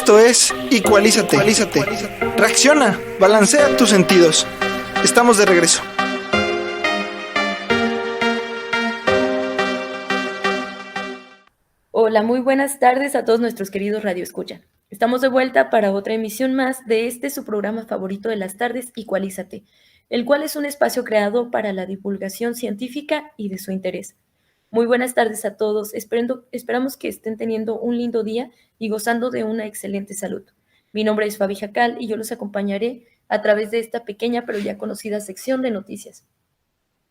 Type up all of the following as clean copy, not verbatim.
Esto es Equalízate. Reacciona, balancea tus sentidos. Estamos de regreso. Hola, muy buenas tardes a todos nuestros queridos Radio Escucha. Estamos de vuelta para otra emisión más de su programa favorito de las tardes, Equalízate, el cual es un espacio creado para la divulgación científica y de su interés. Muy buenas tardes a todos, esperamos que estén teniendo un lindo día y gozando de una excelente salud. Mi nombre es Fabi Jacal y yo los acompañaré a través de esta pequeña pero ya conocida sección de noticias.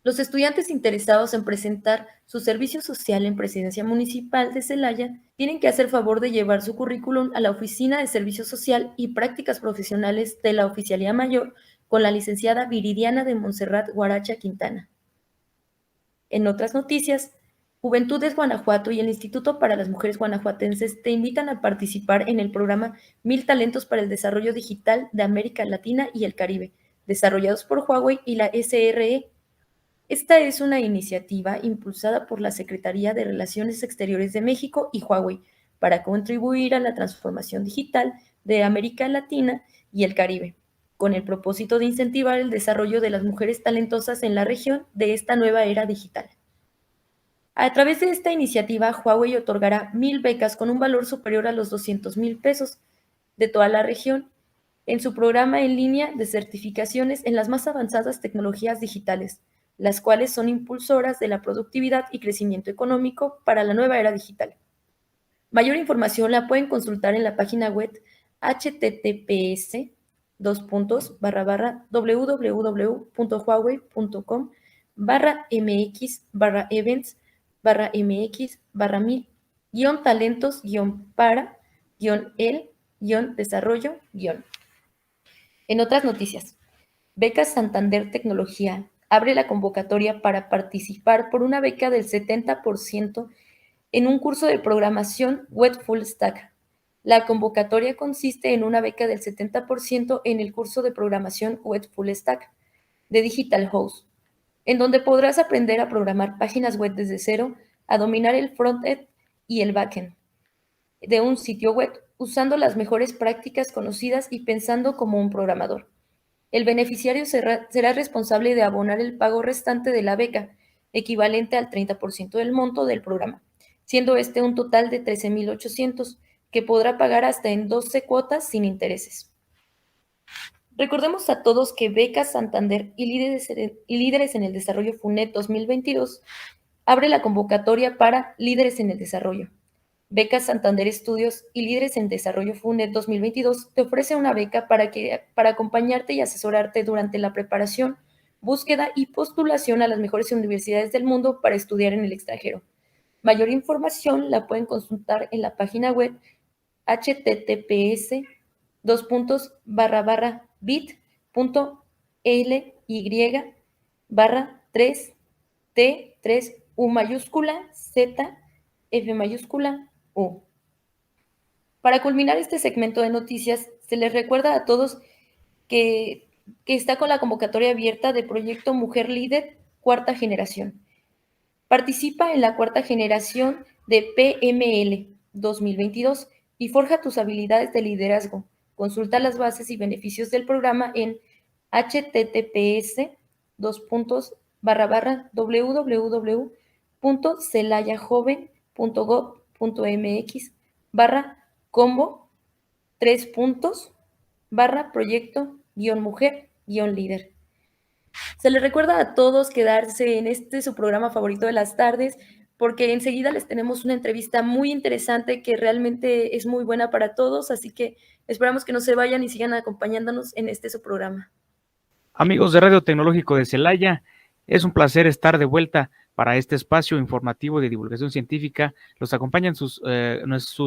Los estudiantes interesados en presentar su servicio social en Presidencia Municipal de Celaya tienen que hacer favor de llevar su currículum a la Oficina de Servicio Social y Prácticas Profesionales de la Oficialía Mayor con la licenciada Viridiana de Montserrat Guaracha Quintana. En otras noticias, Juventudes Guanajuato y el Instituto para las Mujeres Guanajuatenses te invitan a participar en el programa 1000 Talentos para el Desarrollo Digital de América Latina y el Caribe, desarrollados por Huawei y la SRE. Esta es una iniciativa impulsada por la Secretaría de Relaciones Exteriores de México y Huawei para contribuir a la transformación digital de América Latina y el Caribe, con el propósito de incentivar el desarrollo de las mujeres talentosas en la región de esta nueva era digital. A través de esta iniciativa, Huawei otorgará 1000 becas con un valor superior a los 200,000 pesos de toda la región en su programa en línea de certificaciones en las más avanzadas tecnologías digitales, las cuales son impulsoras de la productividad y crecimiento económico para la nueva era digital. Mayor información la pueden consultar en la página web https://www.huawei.com/mx/events/mil-talentos-para-desarrollo-. En otras noticias, Becas Santander Tecnología abre la convocatoria para participar por una beca del 70% en un curso de programación web full stack. La convocatoria consiste en una beca del 70% en el curso de programación web full stack de Digital House, en donde podrás aprender a programar páginas web desde cero, a dominar el frontend y el backend de un sitio web, usando las mejores prácticas conocidas y pensando como un programador. El beneficiario será responsable de abonar el pago restante de la beca, equivalente al 30% del monto del programa, siendo este un total de 13,800, que podrá pagar hasta en 12 cuotas sin intereses. Recordemos a todos que Becas Santander y Líderes en el Desarrollo FUNED 2022 abre la convocatoria para Líderes en el Desarrollo. Becas Santander Estudios y Líderes en Desarrollo FUNED 2022 te ofrece una beca para acompañarte y asesorarte durante la preparación, búsqueda y postulación a las mejores universidades del mundo para estudiar en el extranjero. Mayor información la pueden consultar en la página web https://bit.ly/T3U. Para culminar este segmento de noticias, se les recuerda a todos que está con la convocatoria abierta de Proyecto Mujer Líder Cuarta Generación. Participa en la cuarta generación de PML 2022 y forja tus habilidades de liderazgo. Consulta las bases y beneficios del programa en https://www.celayajoven.gov.mx/combo/proyecto-mujer-líder. Se les recuerda a todos quedarse en su programa favorito de las tardes, porque enseguida les tenemos una entrevista muy interesante que realmente es muy buena para todos, así que esperamos que no se vayan y sigan acompañándonos en su programa. Amigos de Radio Tecnológico de Celaya, es un placer estar de vuelta para este espacio informativo de divulgación científica. Los acompañan sus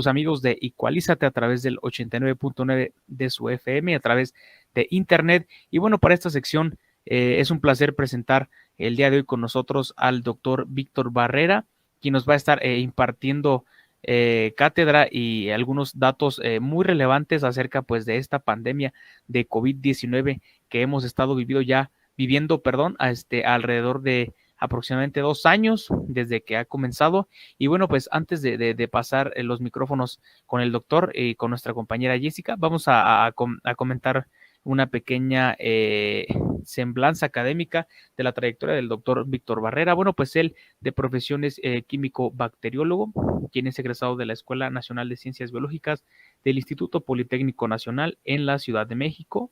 amigos de Equalízate a través del 89.9 de su FM, a través de internet. Y bueno, para esta sección es un placer presentar el día de hoy con nosotros al doctor Víctor Barrera, quien nos va a estar impartiendo cátedra y algunos datos muy relevantes acerca pues de esta pandemia de COVID-19 que hemos estado viviendo alrededor de aproximadamente 2 años desde que ha comenzado. Y bueno, pues antes de pasar los micrófonos con el doctor y con nuestra compañera Jessica, vamos a comentar una pequeña semblanza académica de la trayectoria del doctor Víctor Barrera. Bueno, pues él de profesión es químico-bacteriólogo, quien es egresado de la Escuela Nacional de Ciencias Biológicas del Instituto Politécnico Nacional en la Ciudad de México,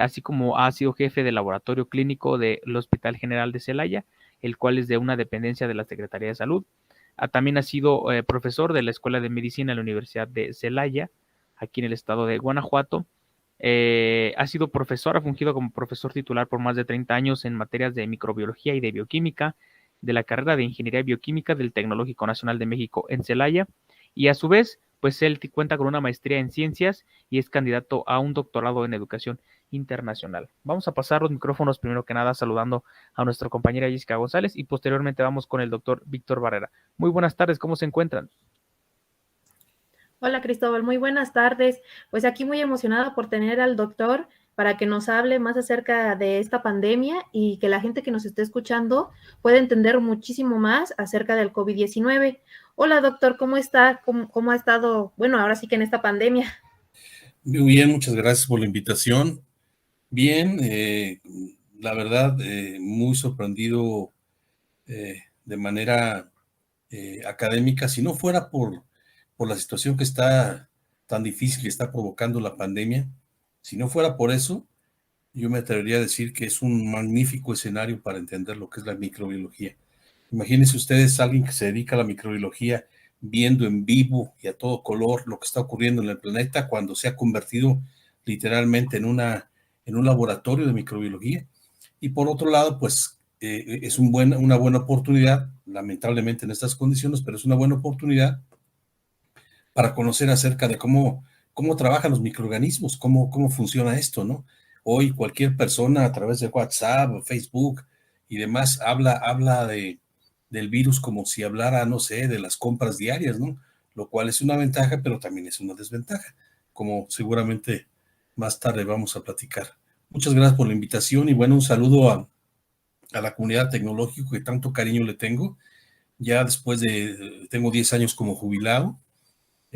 así como ha sido jefe del laboratorio clínico del Hospital General de Celaya, el cual es de una dependencia de la Secretaría de Salud. También ha sido profesor de la Escuela de Medicina en la Universidad de Celaya, aquí en el estado de Guanajuato. Ha sido profesor, ha fungido como profesor titular por más de 30 años en materias de microbiología y de bioquímica de la carrera de Ingeniería Bioquímica del Tecnológico Nacional de México en Celaya, y a su vez, pues él cuenta con una maestría en ciencias y es candidato a un doctorado en educación internacional. Vamos a pasar los micrófonos primero que nada saludando a nuestra compañera Jessica González y posteriormente vamos con el doctor Víctor Barrera. Muy buenas tardes, ¿cómo se encuentran? Hola Cristóbal, muy buenas tardes. Pues aquí muy emocionada por tener al doctor para que nos hable más acerca de esta pandemia y que la gente que nos esté escuchando pueda entender muchísimo más acerca del COVID-19. Hola doctor, ¿cómo está? ¿Cómo ha estado? Bueno, ahora sí que en esta pandemia. Muy bien, muchas gracias por la invitación. Bien, la verdad, muy sorprendido de manera académica. Si no fuera por la situación que está tan difícil que está provocando la pandemia, si no fuera por eso, yo me atrevería a decir que es un magnífico escenario para entender lo que es la microbiología. Imagínense ustedes alguien que se dedica a la microbiología viendo en vivo y a todo color lo que está ocurriendo en el planeta cuando se ha convertido literalmente en un laboratorio de microbiología. Y por otro lado, pues es una buena oportunidad, lamentablemente en estas condiciones, pero es una buena oportunidad para conocer acerca de cómo trabajan los microorganismos, cómo funciona esto, ¿no? Hoy cualquier persona a través de WhatsApp, Facebook y demás habla del virus como si hablara, no sé, de las compras diarias, ¿no? Lo cual es una ventaja, pero también es una desventaja, como seguramente más tarde vamos a platicar. Muchas gracias por la invitación y bueno, un saludo a la comunidad tecnológica que tanto cariño le tengo. Ya tengo 10 años como jubilado,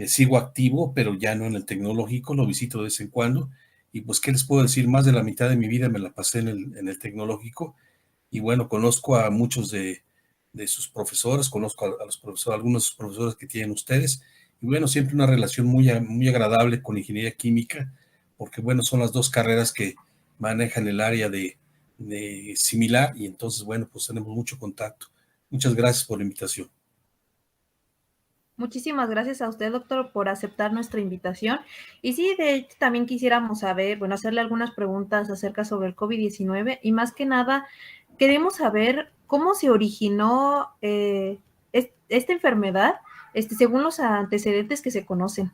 sigo activo, pero ya no en el tecnológico, lo visito de vez en cuando. Y pues, ¿qué les puedo decir? Más de la mitad de mi vida me la pasé en el tecnológico. Y bueno, conozco a muchos de sus profesores, conozco a los profesores, algunos de sus profesores que tienen ustedes. Y bueno, siempre una relación muy agradable con ingeniería química, porque bueno, son las dos carreras que manejan el área de similar. Y entonces, bueno, pues tenemos mucho contacto. Muchas gracias por la invitación. Muchísimas gracias a usted, doctor, por aceptar nuestra invitación. Y sí, de hecho, también quisiéramos saber, bueno, hacerle algunas preguntas acerca sobre el COVID-19 y más que nada, queremos saber cómo se originó esta enfermedad, según los antecedentes que se conocen.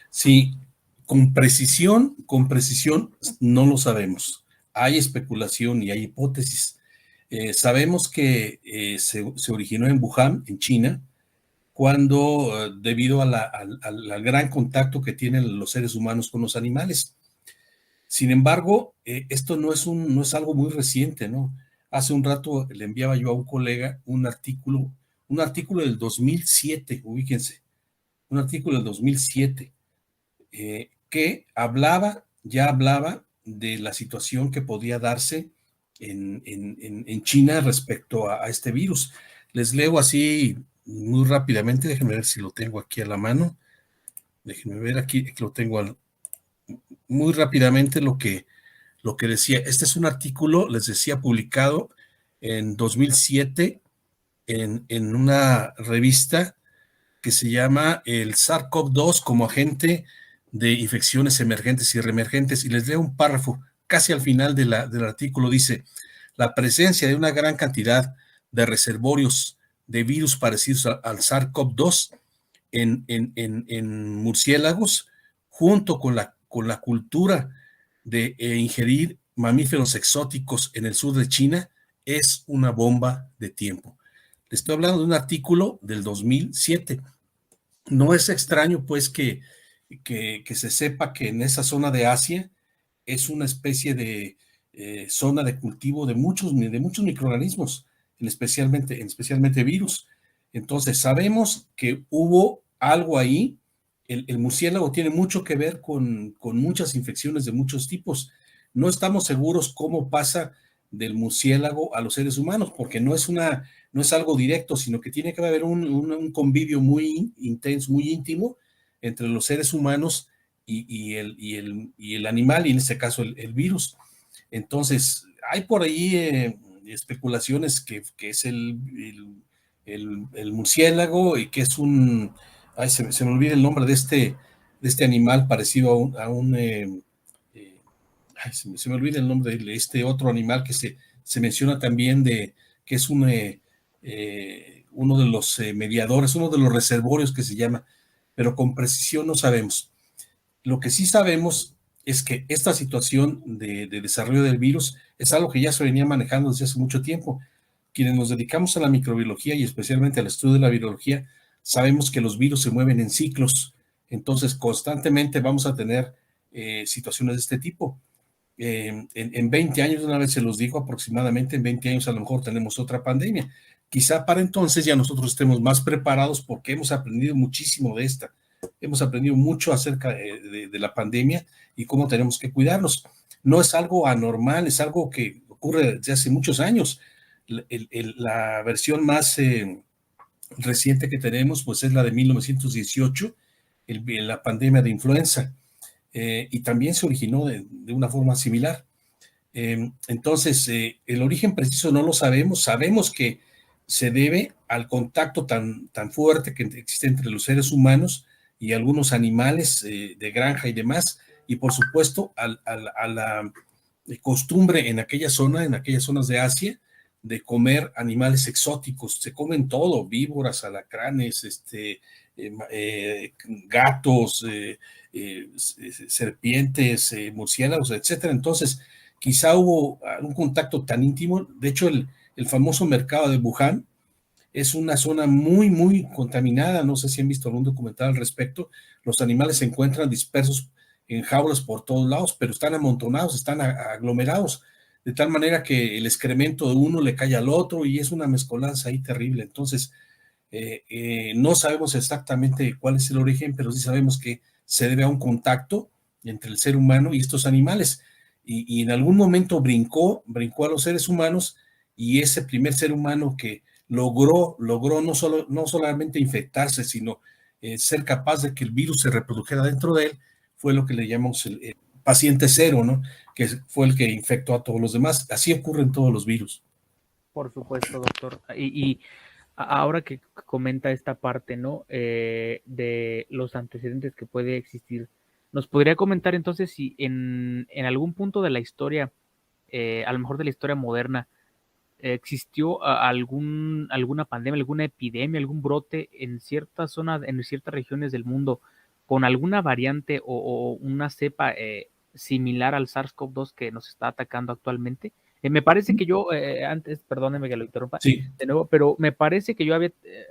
Sí, con precisión no lo sabemos. Hay especulación y hay hipótesis. Sabemos que se originó en Wuhan, en China, cuando debido al gran contacto que tienen los seres humanos con los animales. Sin embargo, esto no es algo muy reciente, ¿no? Hace un rato le enviaba yo a un colega un artículo del 2007, ubíquense, un artículo del 2007 que ya hablaba de la situación que podía darse en China respecto a este virus. Les leo así muy rápidamente, déjenme ver si lo tengo aquí a la mano. Déjenme ver aquí, lo tengo muy rápidamente lo que decía. Este es un artículo, les decía, publicado en 2007 en una revista que se llama el SARS-CoV-2 como agente de infecciones emergentes y reemergentes. Y les leo un párrafo casi al final del artículo. Dice, la presencia de una gran cantidad de reservorios de virus parecidos al SARS-CoV-2 en murciélagos, junto con la cultura de ingerir mamíferos exóticos en el sur de China, es una bomba de tiempo. Le estoy hablando de un artículo del 2007. No es extraño, pues, que se sepa que en esa zona de Asia es una especie de zona de cultivo de muchos microorganismos, especialmente virus. Entonces, sabemos que hubo algo ahí. El murciélago tiene mucho que ver con muchas infecciones de muchos tipos. No estamos seguros cómo pasa del murciélago a los seres humanos, porque no es algo directo, sino que tiene que haber un convivio muy intenso, muy íntimo entre los seres humanos y el animal, y en este caso el virus. Entonces, hay por ahí especulaciones que es el murciélago y que es ay, se me olvida el nombre de este animal parecido a un ay, se me olvida el nombre de este otro animal que se menciona también que es uno de los mediadores, uno de los reservorios que se llama, pero con precisión no sabemos. Lo que sí sabemos es que esta situación de desarrollo del virus es algo que ya se venía manejando desde hace mucho tiempo. Quienes nos dedicamos a la microbiología y especialmente al estudio de la virología, sabemos que los virus se mueven en ciclos, entonces constantemente vamos a tener situaciones de este tipo. En 20 años, una vez se los digo, aproximadamente en 20 años a lo mejor tenemos otra pandemia. Quizá para entonces ya nosotros estemos más preparados porque hemos aprendido muchísimo de esta. Hemos aprendido mucho acerca de la pandemia y cómo tenemos que cuidarnos. No es algo anormal, es algo que ocurre desde hace muchos años. La versión más reciente que tenemos pues es la de 1918, la pandemia de influenza, y también se originó de una forma similar. Entonces, el origen preciso no lo sabemos. Sabemos que se debe al contacto tan fuerte que existe entre los seres humanos y algunos animales de granja y demás, y por supuesto a la costumbre en aquellas zonas de Asia, de comer animales exóticos. Se comen todo, víboras, alacranes, gatos, serpientes, murciélagos, etcétera. Entonces, quizá hubo un contacto tan íntimo. De hecho, el famoso mercado de Wuhan es una zona muy, muy contaminada. No sé si han visto algún documental al respecto. Los animales se encuentran dispersos en jaulas por todos lados, pero están amontonados, están aglomerados, de tal manera que el excremento de uno le cae al otro y es una mezcolanza ahí terrible. Entonces, no sabemos exactamente cuál es el origen, pero sí sabemos que se debe a un contacto entre el ser humano y estos animales. Y en algún momento brincó a los seres humanos, y ese primer ser humano que logró no solamente infectarse, sino ser capaz de que el virus se reprodujera dentro de él, fue lo que le llamamos el paciente cero, ¿no? Que fue el que infectó a todos los demás. Así ocurren todos los virus. Por supuesto, doctor. Y ahora que comenta esta parte, ¿no? De los antecedentes que puede existir, ¿nos podría comentar entonces si en algún punto de la historia, a lo mejor de la historia moderna, existió alguna pandemia, alguna epidemia, algún brote en ciertas zonas, en ciertas regiones del mundo, con alguna variante o una cepa similar al SARS-CoV-2 que nos está atacando actualmente? Me parece que yo, antes, perdóneme que lo interrumpa Sí. de nuevo, pero me parece que yo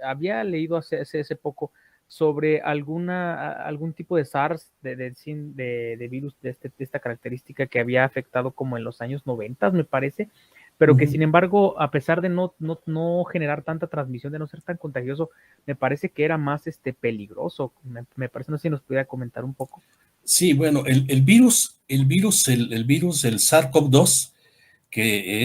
había leído hace poco sobre algún tipo de SARS, de virus de esta característica que había afectado como en los años 90, me parece, pero que sin embargo, a pesar de no generar tanta transmisión, de no ser tan contagioso, me parece que era más peligroso. Me parece, no sé si nos pudiera comentar un poco. Sí, bueno, el virus del SARS-CoV-2, que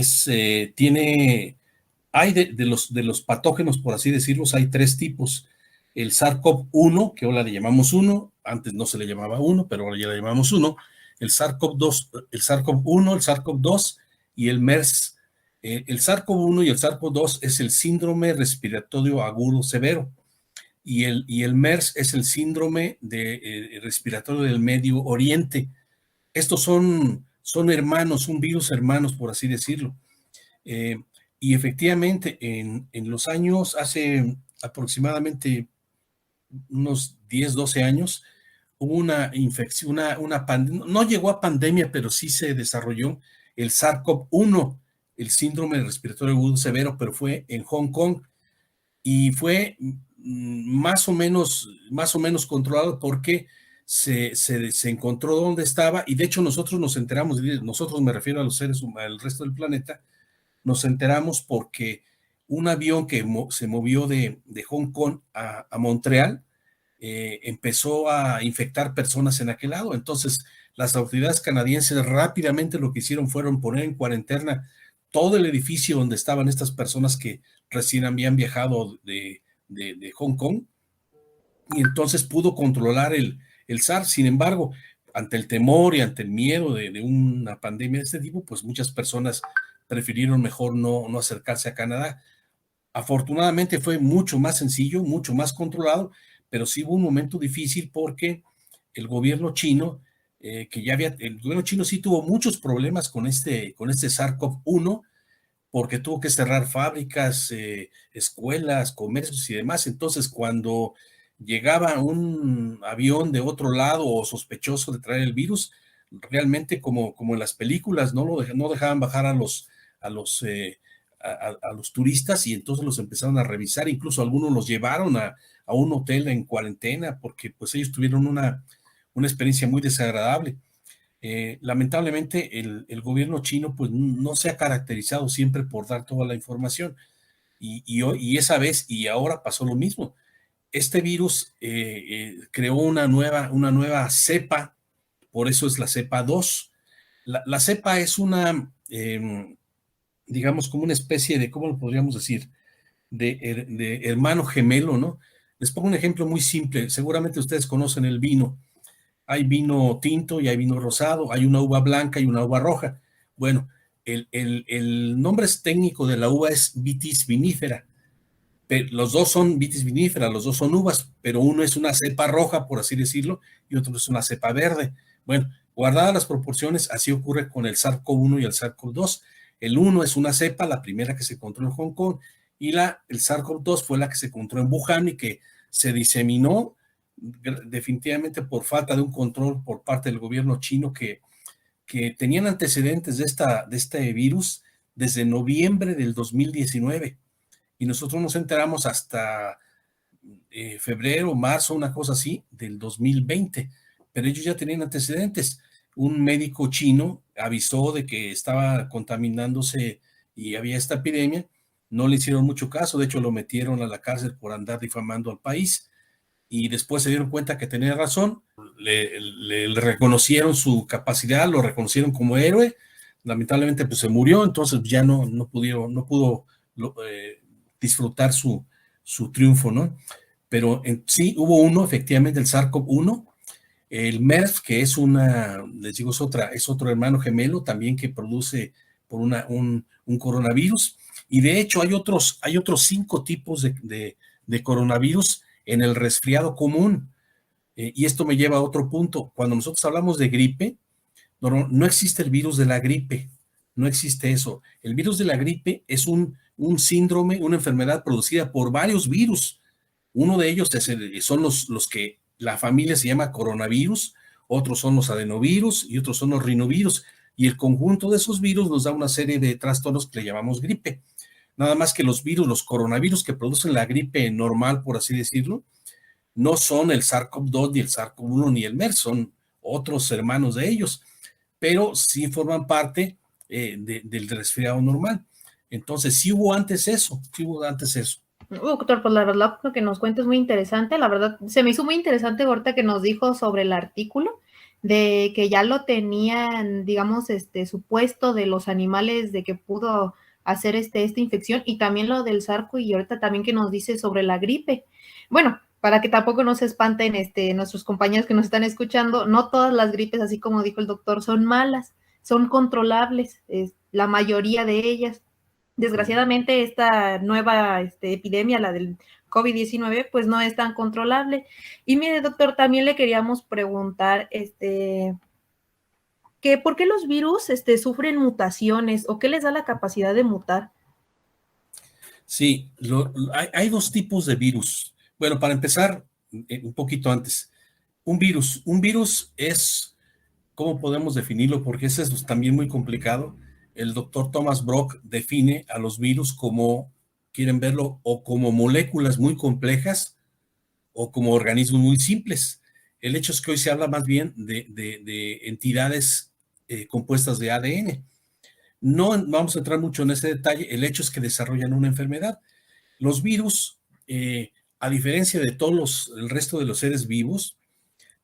hay de los patógenos, por así decirlo, hay 3 tipos. El SARS-CoV-1, que ahora le llamamos 1, antes no se le llamaba 1, pero ahora ya le llamamos 1, el SARS-CoV-2, el SARS-CoV-1, el SARS-CoV-2 y el MERS. El SARS-CoV-1 y el SARS-CoV-2 es el síndrome respiratorio agudo severo, y el MERS es el síndrome respiratorio del Medio Oriente. Estos son hermanos, son virus hermanos, por así decirlo. Y efectivamente, en los años, hace aproximadamente unos 10, 12 años, hubo una infección, una pandemia, no llegó a pandemia, pero sí se desarrolló el SARS-CoV-1, el síndrome respiratorio agudo severo, pero fue en Hong Kong, y fue más o menos controlado porque se encontró dónde estaba, y de hecho nosotros nos enteramos, nosotros me refiero a los seres humanos, al resto del planeta, nos enteramos porque un avión que se movió de Hong Kong a Montreal empezó a infectar personas en aquel lado. Entonces, las autoridades canadienses rápidamente lo que hicieron fueron poner en cuarentena todo el edificio donde estaban estas personas que recién habían viajado de Hong Kong, y entonces pudo controlar el SARS. Sin embargo, ante el temor y ante el miedo de una pandemia de este tipo, pues muchas personas prefirieron mejor no acercarse a Canadá. Afortunadamente fue mucho más sencillo, mucho más controlado, pero sí hubo un momento difícil porque el gobierno chino, el gobierno chino sí tuvo muchos problemas con este SARS-CoV-1, porque tuvo que cerrar fábricas, escuelas, comercios y demás. Entonces, cuando llegaba un avión de otro lado o sospechoso de traer el virus, realmente como en las películas, no dejaban bajar a los turistas, y entonces los empezaron a revisar. Incluso algunos los llevaron a un hotel en cuarentena porque pues ellos tuvieron una experiencia muy desagradable. Lamentablemente el gobierno chino pues no se ha caracterizado siempre por dar toda la información, y esa vez y ahora pasó lo mismo. Este virus creó una nueva cepa, por eso es la cepa 2. La cepa es una, digamos, como una especie de, ¿cómo lo podríamos decir? De hermano gemelo, ¿no? Les pongo un ejemplo muy simple. Seguramente ustedes conocen el vino. Hay vino tinto y hay vino rosado, hay una uva blanca y una uva roja. Bueno, el nombre técnico de la uva es Vitis vinifera. Los dos son Vitis vinifera, los dos son uvas, pero uno es una cepa roja, por así decirlo, y otro es una cepa verde. Bueno, guardadas las proporciones, así ocurre con el SARS-CoV-1 y el SARS-CoV-2. El 1 es una cepa, la primera que se encontró en Hong Kong, y el SARS-CoV-2 fue la que se encontró en Wuhan y que se diseminó definitivamente por falta de un control por parte del gobierno chino, que tenían antecedentes de este virus desde noviembre del 2019, y nosotros nos enteramos hasta febrero, marzo, una cosa así, del 2020, pero ellos ya tenían antecedentes. Un médico chino avisó de que estaba contaminándose y había esta epidemia, no le hicieron mucho caso, de hecho lo metieron a la cárcel por andar difamando al país, y después se dieron cuenta que tenía razón, le reconocieron su capacidad, lo reconocieron como héroe. Lamentablemente pues se murió, entonces ya no pudo disfrutar su triunfo, ¿no? Pero sí hubo uno, efectivamente, el SARS-CoV-1, el MERS, que es les digo, es otro hermano gemelo también que produce por un coronavirus, y de hecho hay otros 5 tipos de coronavirus en el resfriado común. Y esto me lleva a otro punto. Cuando nosotros hablamos de gripe, no existe el virus de la gripe, no existe eso. El virus de la gripe es un síndrome, una enfermedad producida por varios virus. Uno de ellos son los que la familia se llama coronavirus, otros son los adenovirus y otros son los rinovirus. Y el conjunto de esos virus nos da una serie de trastornos que le llamamos gripe. Nada más que los coronavirus que producen la gripe normal, por así decirlo, no son el SARS-CoV-2 ni el SARS-CoV-1 ni el MERS, son otros hermanos de ellos, pero sí forman parte del resfriado normal. Entonces, sí hubo antes eso. Doctor, pues la verdad lo que nos cuenta es muy interesante. La verdad, se me hizo muy interesante ahorita que nos dijo sobre el artículo, de que ya lo tenían, digamos, supuesto de los animales de que pudo hacer esta infección, y también lo del sarco, y ahorita también que nos dice sobre la gripe. Bueno, para que tampoco no se espanten nuestros compañeros que nos están escuchando, no todas las gripes, así como dijo el doctor, son malas, son controlables, la mayoría de ellas. Desgraciadamente esta nueva epidemia, la del COVID-19, pues no es tan controlable. Y mire, doctor, también le queríamos preguntar, que ¿por qué los virus sufren mutaciones o qué les da la capacidad de mutar? Sí, hay 2 tipos de virus. Bueno, para empezar, un poquito antes, un virus es, ¿cómo podemos definirlo? Porque ese es también muy complicado. El doctor Thomas Brock define a los virus como, quieren verlo, o como moléculas muy complejas o como organismos muy simples. El hecho es que hoy se habla más bien de entidades compuestas de ADN. No vamos a entrar mucho en ese detalle. El hecho es que desarrollan una enfermedad. Los virus, a diferencia de el resto de los seres vivos,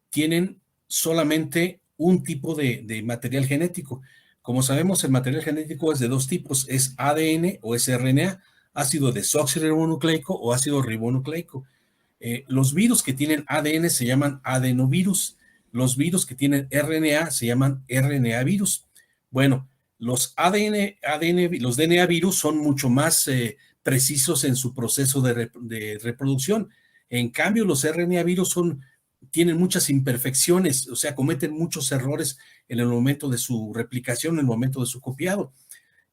tienen solamente un tipo de material genético. Como sabemos, el material genético es de dos tipos, es ADN o es RNA, ácido desoxirribonucleico o ácido ribonucleico. Los virus que tienen ADN se llaman adenovirus, los virus que tienen RNA se llaman RNA virus. Bueno, los los DNA virus son mucho más precisos en su proceso de reproducción. En cambio, los RNA virus tienen muchas imperfecciones, o sea, cometen muchos errores en el momento de su replicación, en el momento de su copiado.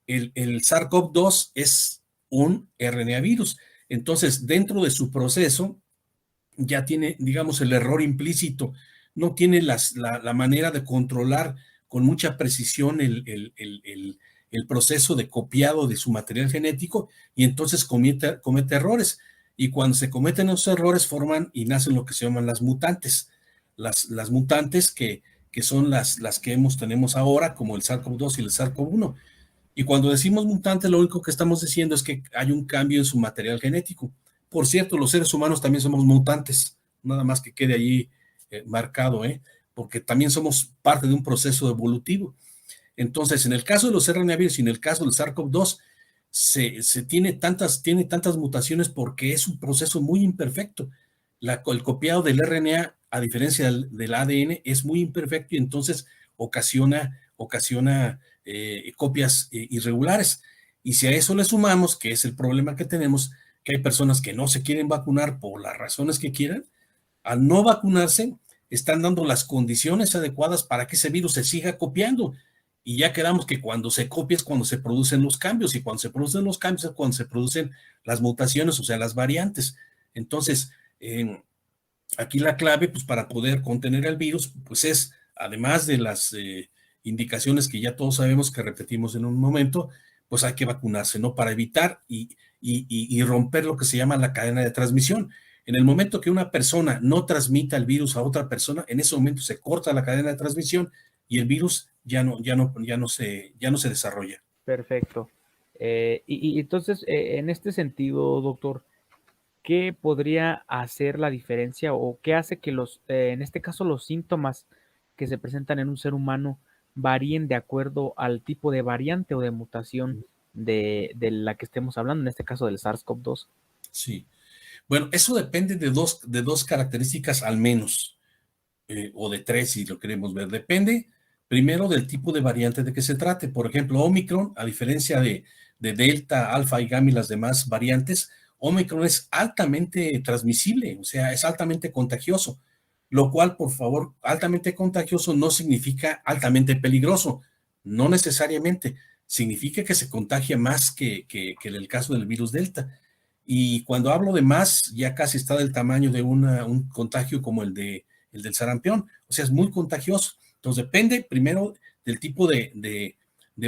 El SARS-CoV-2 es un RNA virus. Entonces, dentro de su proceso, ya tiene, digamos, el error implícito. No tiene la manera de controlar con mucha precisión el proceso de copiado de su material genético y entonces comete errores. Y cuando se cometen esos errores forman y nacen lo que se llaman las mutantes. Las mutantes que son las que tenemos ahora, como el SARS-CoV-2 y el SARS-CoV-1. Y cuando decimos mutantes, lo único que estamos diciendo es que hay un cambio en su material genético. Por cierto, los seres humanos también somos mutantes, nada más que quede allí marcado, porque también somos parte de un proceso evolutivo. Entonces, en el caso de los RNA virus y en el caso del SARS-CoV-2, se tiene tantas mutaciones porque es un proceso muy imperfecto. El copiado del RNA, a diferencia del ADN, es muy imperfecto y entonces ocasiona copias irregulares. Y si a eso le sumamos, que es el problema que tenemos, que hay personas que no se quieren vacunar por las razones que quieran, al no vacunarse, están dando las condiciones adecuadas para que ese virus se siga copiando. Y ya quedamos que cuando se copia es cuando se producen los cambios, y cuando se producen los cambios es cuando se producen las mutaciones, o sea, las variantes. Entonces, aquí la clave, pues para poder contener el virus, pues es, además de las indicaciones que ya todos sabemos que repetimos en un momento, pues hay que vacunarse, ¿no? Para evitar y romper lo que se llama la cadena de transmisión. En el momento que una persona no transmita el virus a otra persona, en ese momento se corta la cadena de transmisión y el virus ya no se desarrolla. Perfecto. Y entonces, en este sentido, doctor, ¿qué podría hacer la diferencia o qué hace que en este caso, los síntomas que se presentan en un ser humano varíen de acuerdo al tipo de variante o de mutación de la que estemos hablando, en este caso del SARS-CoV-2? Sí. Bueno, eso depende de dos características al menos, o de tres si lo queremos ver. Depende primero del tipo de variante de que se trate. Por ejemplo, Omicron, a diferencia de Delta, Alfa y Gamma y las demás variantes, Omicron es altamente transmisible, o sea, es altamente contagioso, lo cual, por favor, altamente contagioso no significa altamente peligroso, no necesariamente, significa que se contagia más que en el caso del virus Delta. Y cuando hablo de más, ya casi está del tamaño de un contagio como el del sarampión, o sea, es muy contagioso. Entonces, depende primero del tipo de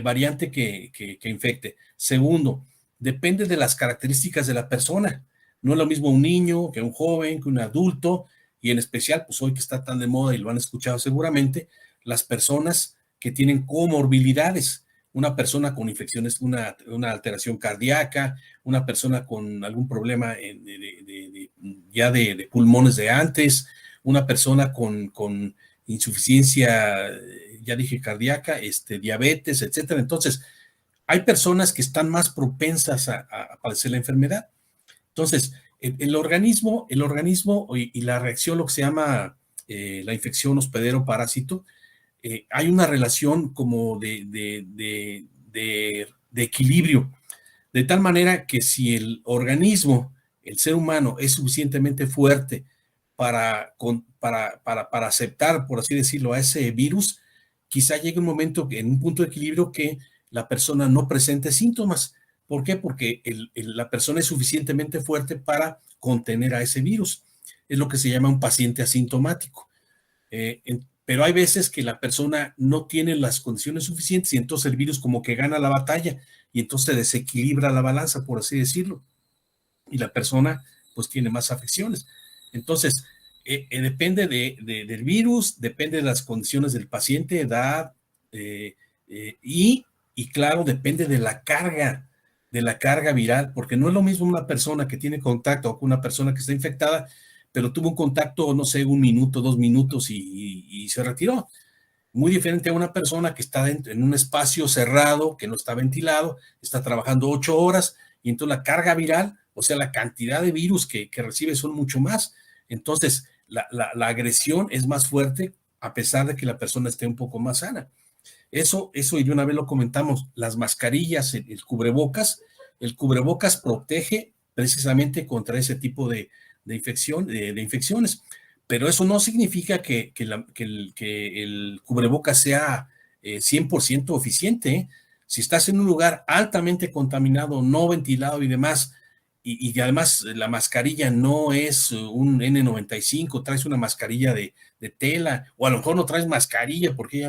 variante que infecte. Segundo, depende de las características de la persona. No es lo mismo un niño que un joven, que un adulto, y en especial, pues hoy que está tan de moda y lo han escuchado seguramente, las personas que tienen comorbilidades. Una persona con infecciones, una alteración cardíaca, una persona con algún problema ya de pulmones de antes, una persona con insuficiencia, ya dije, cardíaca, diabetes, etcétera. Entonces, hay personas que están más propensas a padecer la enfermedad. Entonces, el organismo y la reacción, lo que se llama la infección hospedero-parásito, hay una relación como de equilibrio, de tal manera que si el organismo, el ser humano, es suficientemente fuerte para aceptar, por así decirlo, a ese virus, quizá llegue un momento en un punto de equilibrio que la persona no presente síntomas. ¿Por qué? Porque la persona es suficientemente fuerte para contener a ese virus. Es lo que se llama un paciente asintomático. Pero hay veces que la persona no tiene las condiciones suficientes y entonces el virus como que gana la batalla y entonces desequilibra la balanza, por así decirlo. Y la persona pues tiene más afecciones. Entonces, depende del virus, depende de las condiciones del paciente, edad, y claro, depende de la carga viral, porque no es lo mismo una persona que tiene contacto con una persona que está infectada, pero tuvo un contacto, no sé, 1 minuto, 2 minutos y se retiró. Muy diferente a una persona que está en un espacio cerrado, que no está ventilado, está trabajando 8 horas, y entonces la carga viral, o sea, la cantidad de virus que recibe son mucho más. Entonces, la agresión es más fuerte a pesar de que la persona esté un poco más sana. Eso y de una vez lo comentamos, las mascarillas, el cubrebocas protege precisamente contra ese tipo de infecciones, pero eso no significa que el cubrebocas sea 100% eficiente, ¿eh? Si estás en un lugar altamente contaminado, no ventilado y demás, y que además la mascarilla no es un N95, traes una mascarilla de tela, o a lo mejor no traes mascarilla porque hay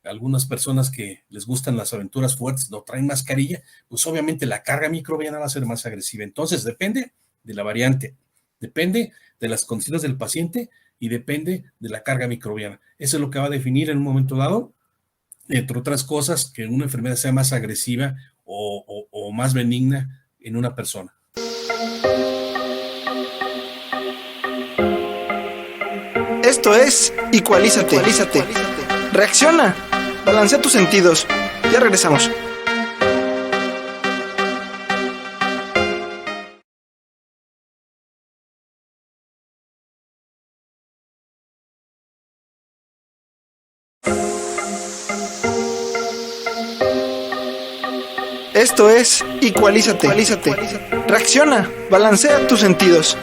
algunas personas que les gustan las aventuras fuertes, no traen mascarilla, pues obviamente la carga microbiana va a ser más agresiva. Entonces depende de la variante, depende de las condiciones del paciente y depende de la carga microbiana. Eso es lo que va a definir en un momento dado, entre otras cosas, que una enfermedad sea más agresiva o más benigna en una persona. Esto es Equalízate. Reacciona, balancea tus sentidos. Ya regresamos. Esto es Equalízate. Reacciona, balancea tus sentidos.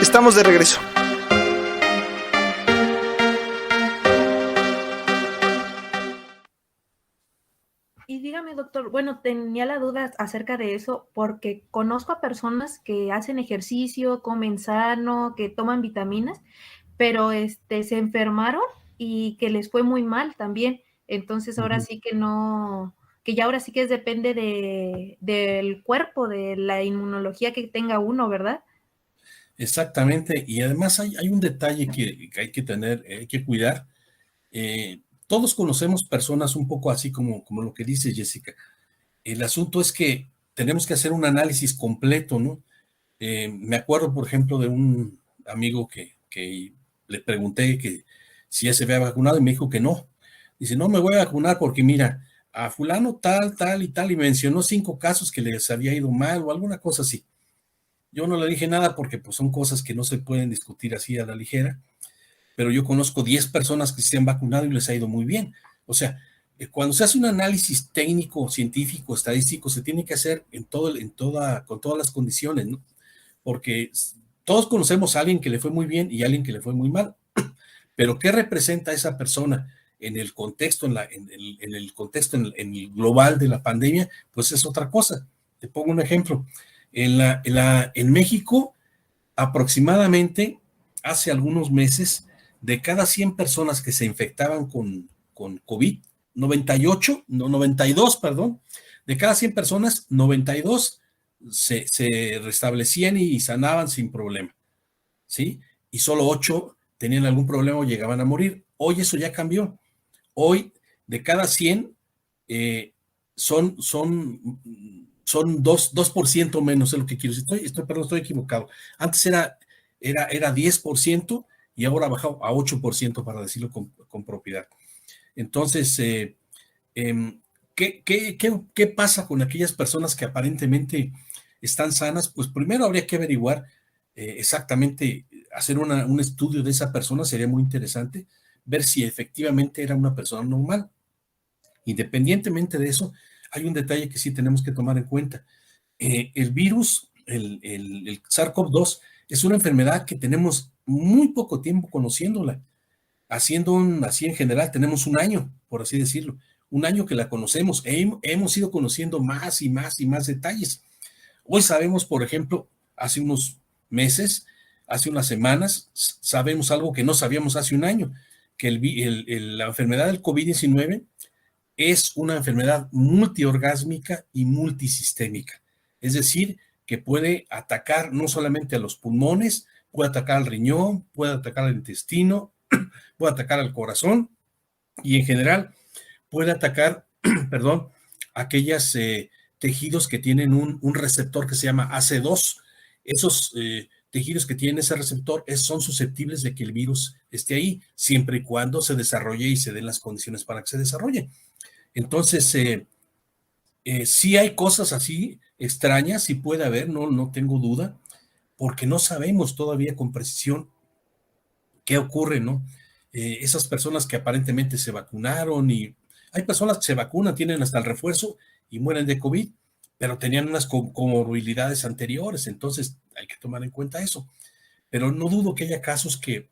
Estamos de regreso. Y dígame, doctor, bueno, tenía la duda acerca de eso porque conozco a personas que hacen ejercicio, comen sano, que toman vitaminas, pero se enfermaron y que les fue muy mal también. Entonces ahora sí que no, que ya ahora sí que depende del cuerpo, de la inmunología que tenga uno, ¿verdad? Exactamente, y además hay un detalle que hay que tener, hay que cuidar. Todos conocemos personas un poco así como lo que dice Jessica. El asunto es que tenemos que hacer un análisis completo, ¿no? Me acuerdo, por ejemplo, de un amigo que le pregunté que si ya se había vacunado y me dijo que no. Dice, no me voy a vacunar porque mira, a fulano tal y mencionó 5 casos que les había ido mal o alguna cosa así. Yo no le dije nada porque pues son cosas que no se pueden discutir así a la ligera, pero yo conozco 10 personas que se han vacunado y les ha ido muy bien. O sea, cuando se hace un análisis técnico, científico, estadístico, se tiene que hacer con todas las condiciones, ¿no? Porque todos conocemos a alguien que le fue muy bien y a alguien que le fue muy mal, pero ¿qué representa esa persona en el contexto, en el global de la pandemia? Pues es otra cosa. Te pongo un ejemplo. En México, aproximadamente hace algunos meses, de cada 100 personas que se infectaban con COVID, 92, perdón, de cada 100 personas, 92 se restablecían y sanaban sin problema, ¿sí? Y solo 8 tenían algún problema o llegaban a morir. Hoy eso ya cambió. Hoy, de cada 100, son 2% menos, es lo que quiero decir. Estoy equivocado. Antes era 10% y ahora ha bajado a 8%, para decirlo con propiedad. Entonces, ¿qué pasa con aquellas personas que aparentemente están sanas? Pues primero habría que averiguar exactamente, hacer un estudio de esa persona, sería muy interesante, ver si efectivamente era una persona normal. Independientemente de eso, hay un detalle que sí tenemos que tomar en cuenta. El virus, el SARS-CoV-2, es una enfermedad que tenemos muy poco tiempo conociéndola. Así en general, tenemos un año, por así decirlo, un año que la conocemos. Hemos ido conociendo más y más y más detalles. Hoy sabemos, por ejemplo, hace unos meses, hace unas semanas, sabemos algo que no sabíamos hace un año, que la enfermedad del COVID-19 es una enfermedad multiorgásmica y multisistémica. Es decir, que puede atacar no solamente a los pulmones, puede atacar al riñón, puede atacar al intestino, puede atacar al corazón y en general puede atacar, perdón, aquellos tejidos que tienen un receptor que se llama AC2. Esos tejidos que tienen ese receptor son susceptibles de que el virus esté ahí, siempre y cuando se desarrolle y se den las condiciones para que se desarrolle. Entonces, sí hay cosas así extrañas, sí puede haber, no tengo duda, porque no sabemos todavía con precisión qué ocurre, ¿no? Esas personas que aparentemente se vacunaron y hay personas que se vacunan, tienen hasta el refuerzo y mueren de COVID, pero tenían unas comorbilidades anteriores, entonces hay que tomar en cuenta eso. Pero no dudo que haya casos que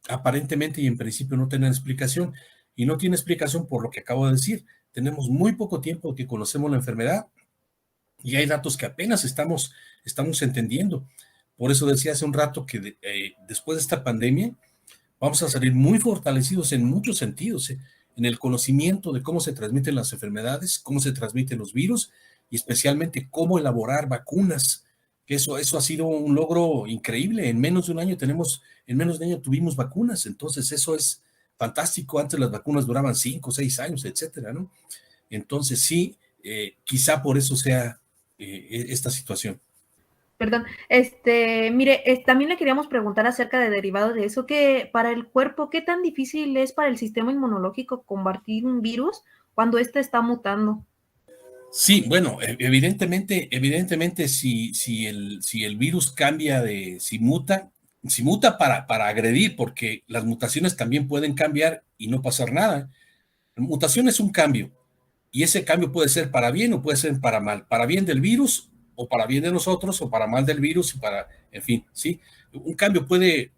aparentemente y en principio no tienen explicación, y no tiene explicación por lo que acabo de decir. Tenemos muy poco tiempo que conocemos la enfermedad y hay datos que apenas estamos entendiendo. Por eso decía hace un rato que después de esta pandemia vamos a salir muy fortalecidos en muchos sentidos, en el conocimiento de cómo se transmiten las enfermedades, cómo se transmiten los virus y especialmente cómo elaborar vacunas. Eso ha sido un logro increíble. En menos de un año tuvimos vacunas, entonces eso es fantástico. Antes las vacunas duraban 5 o 6 años, etcétera, ¿no? Entonces sí, quizá por eso sea esta situación. Perdón, mire, también le queríamos preguntar acerca de derivado de eso, que para el cuerpo, ¿qué tan difícil es para el sistema inmunológico combatir un virus cuando éste está mutando? Sí, bueno, evidentemente si el virus cambia si muta para agredir, porque las mutaciones también pueden cambiar y no pasar nada. Mutación es un cambio, y ese cambio puede ser para bien o puede ser para mal, para bien del virus o para bien de nosotros o para mal del virus, en fin, ¿sí? Un cambio puede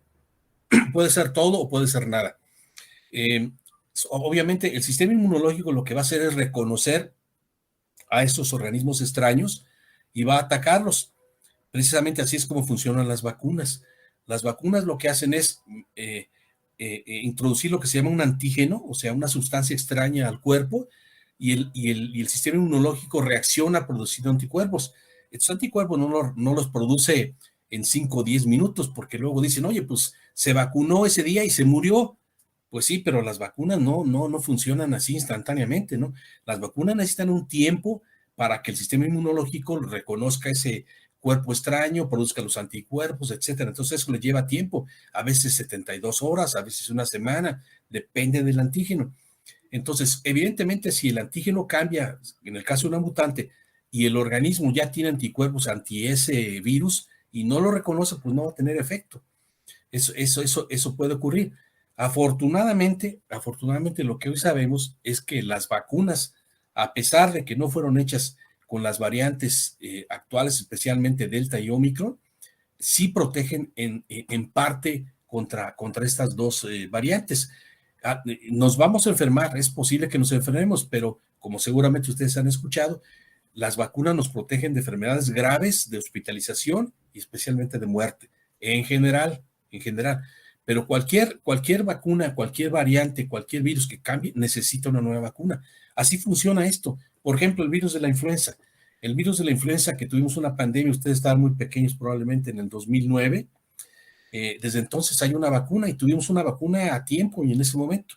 ser todo o puede ser nada. Obviamente el sistema inmunológico lo que va a hacer es reconocer a esos organismos extraños y va a atacarlos. Precisamente así es como funcionan las vacunas. Las vacunas lo que hacen es introducir lo que se llama un antígeno, o sea, una sustancia extraña al cuerpo, y el sistema inmunológico reacciona produciendo anticuerpos. Estos anticuerpos no los produce en 5 o 10 minutos, porque luego dicen, oye, pues se vacunó ese día y se murió. Pues sí, pero las vacunas no funcionan así instantáneamente, ¿no? Las vacunas necesitan un tiempo para que el sistema inmunológico reconozca ese cuerpo extraño, produzca los anticuerpos, etcétera. Entonces eso le lleva tiempo, a veces 72 horas, a veces una semana, depende del antígeno. Entonces, evidentemente, si el antígeno cambia, en el caso de una mutante, y el organismo ya tiene anticuerpos anti ese virus y no lo reconoce, pues no va a tener efecto. Eso puede ocurrir. Afortunadamente, lo que hoy sabemos es que las vacunas, a pesar de que no fueron hechas con las variantes actuales, especialmente Delta y Omicron, sí protegen en parte contra estas dos variantes. Nos vamos a enfermar, es posible que nos enfermemos, pero como seguramente ustedes han escuchado, las vacunas nos protegen de enfermedades graves, de hospitalización y especialmente de muerte, en general. Pero cualquier vacuna, cualquier variante, cualquier virus que cambie, necesita una nueva vacuna. Así funciona esto. Por ejemplo, el virus de la influenza. El virus de la influenza, que tuvimos una pandemia, ustedes estaban muy pequeños probablemente en el 2009, desde entonces hay una vacuna y tuvimos una vacuna a tiempo y en ese momento.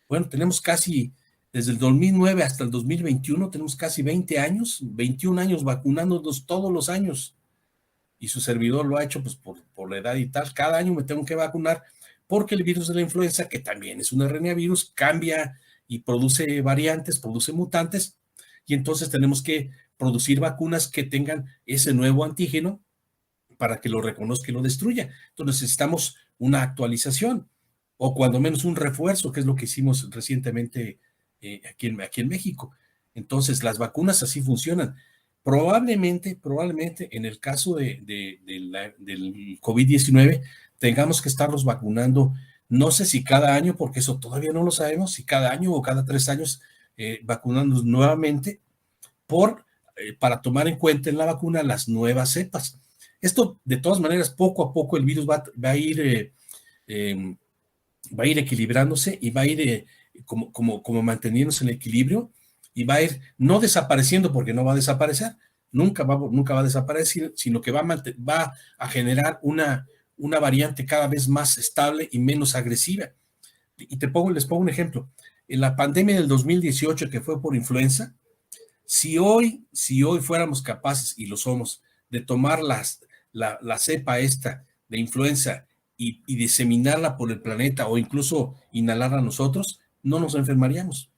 Bueno, tenemos casi, desde el 2009 hasta el 2021, tenemos casi 20 años, 21 años vacunándonos todos los años. Y su servidor lo ha hecho pues por la edad y tal. Cada año me tengo que vacunar porque el virus de la influenza, que también es un RNA virus, cambia y produce variantes, produce mutantes, y entonces tenemos que producir vacunas que tengan ese nuevo antígeno para que lo reconozca y lo destruya. Entonces necesitamos una actualización o cuando menos un refuerzo, que es lo que hicimos recientemente aquí en México. Entonces las vacunas así funcionan. Probablemente en el caso del COVID-19 tengamos que estarlos vacunando, no sé si cada año, porque eso todavía no lo sabemos, si cada año o cada 3 años vacunándonos nuevamente para tomar en cuenta en la vacuna las nuevas cepas. Esto, de todas maneras, poco a poco el virus va a ir equilibrándose y va a ir como manteniéndose en equilibrio, y va a ir no desapareciendo, porque no va a desaparecer, nunca va a desaparecer, sino que va a generar una una variante cada vez más estable y menos agresiva. Y les pongo un ejemplo. En la pandemia del 2018, que fue por influenza, si hoy fuéramos capaces, y lo somos, de tomar la cepa esta de influenza y diseminarla por el planeta o incluso inhalarla nosotros, no nos enfermaríamos.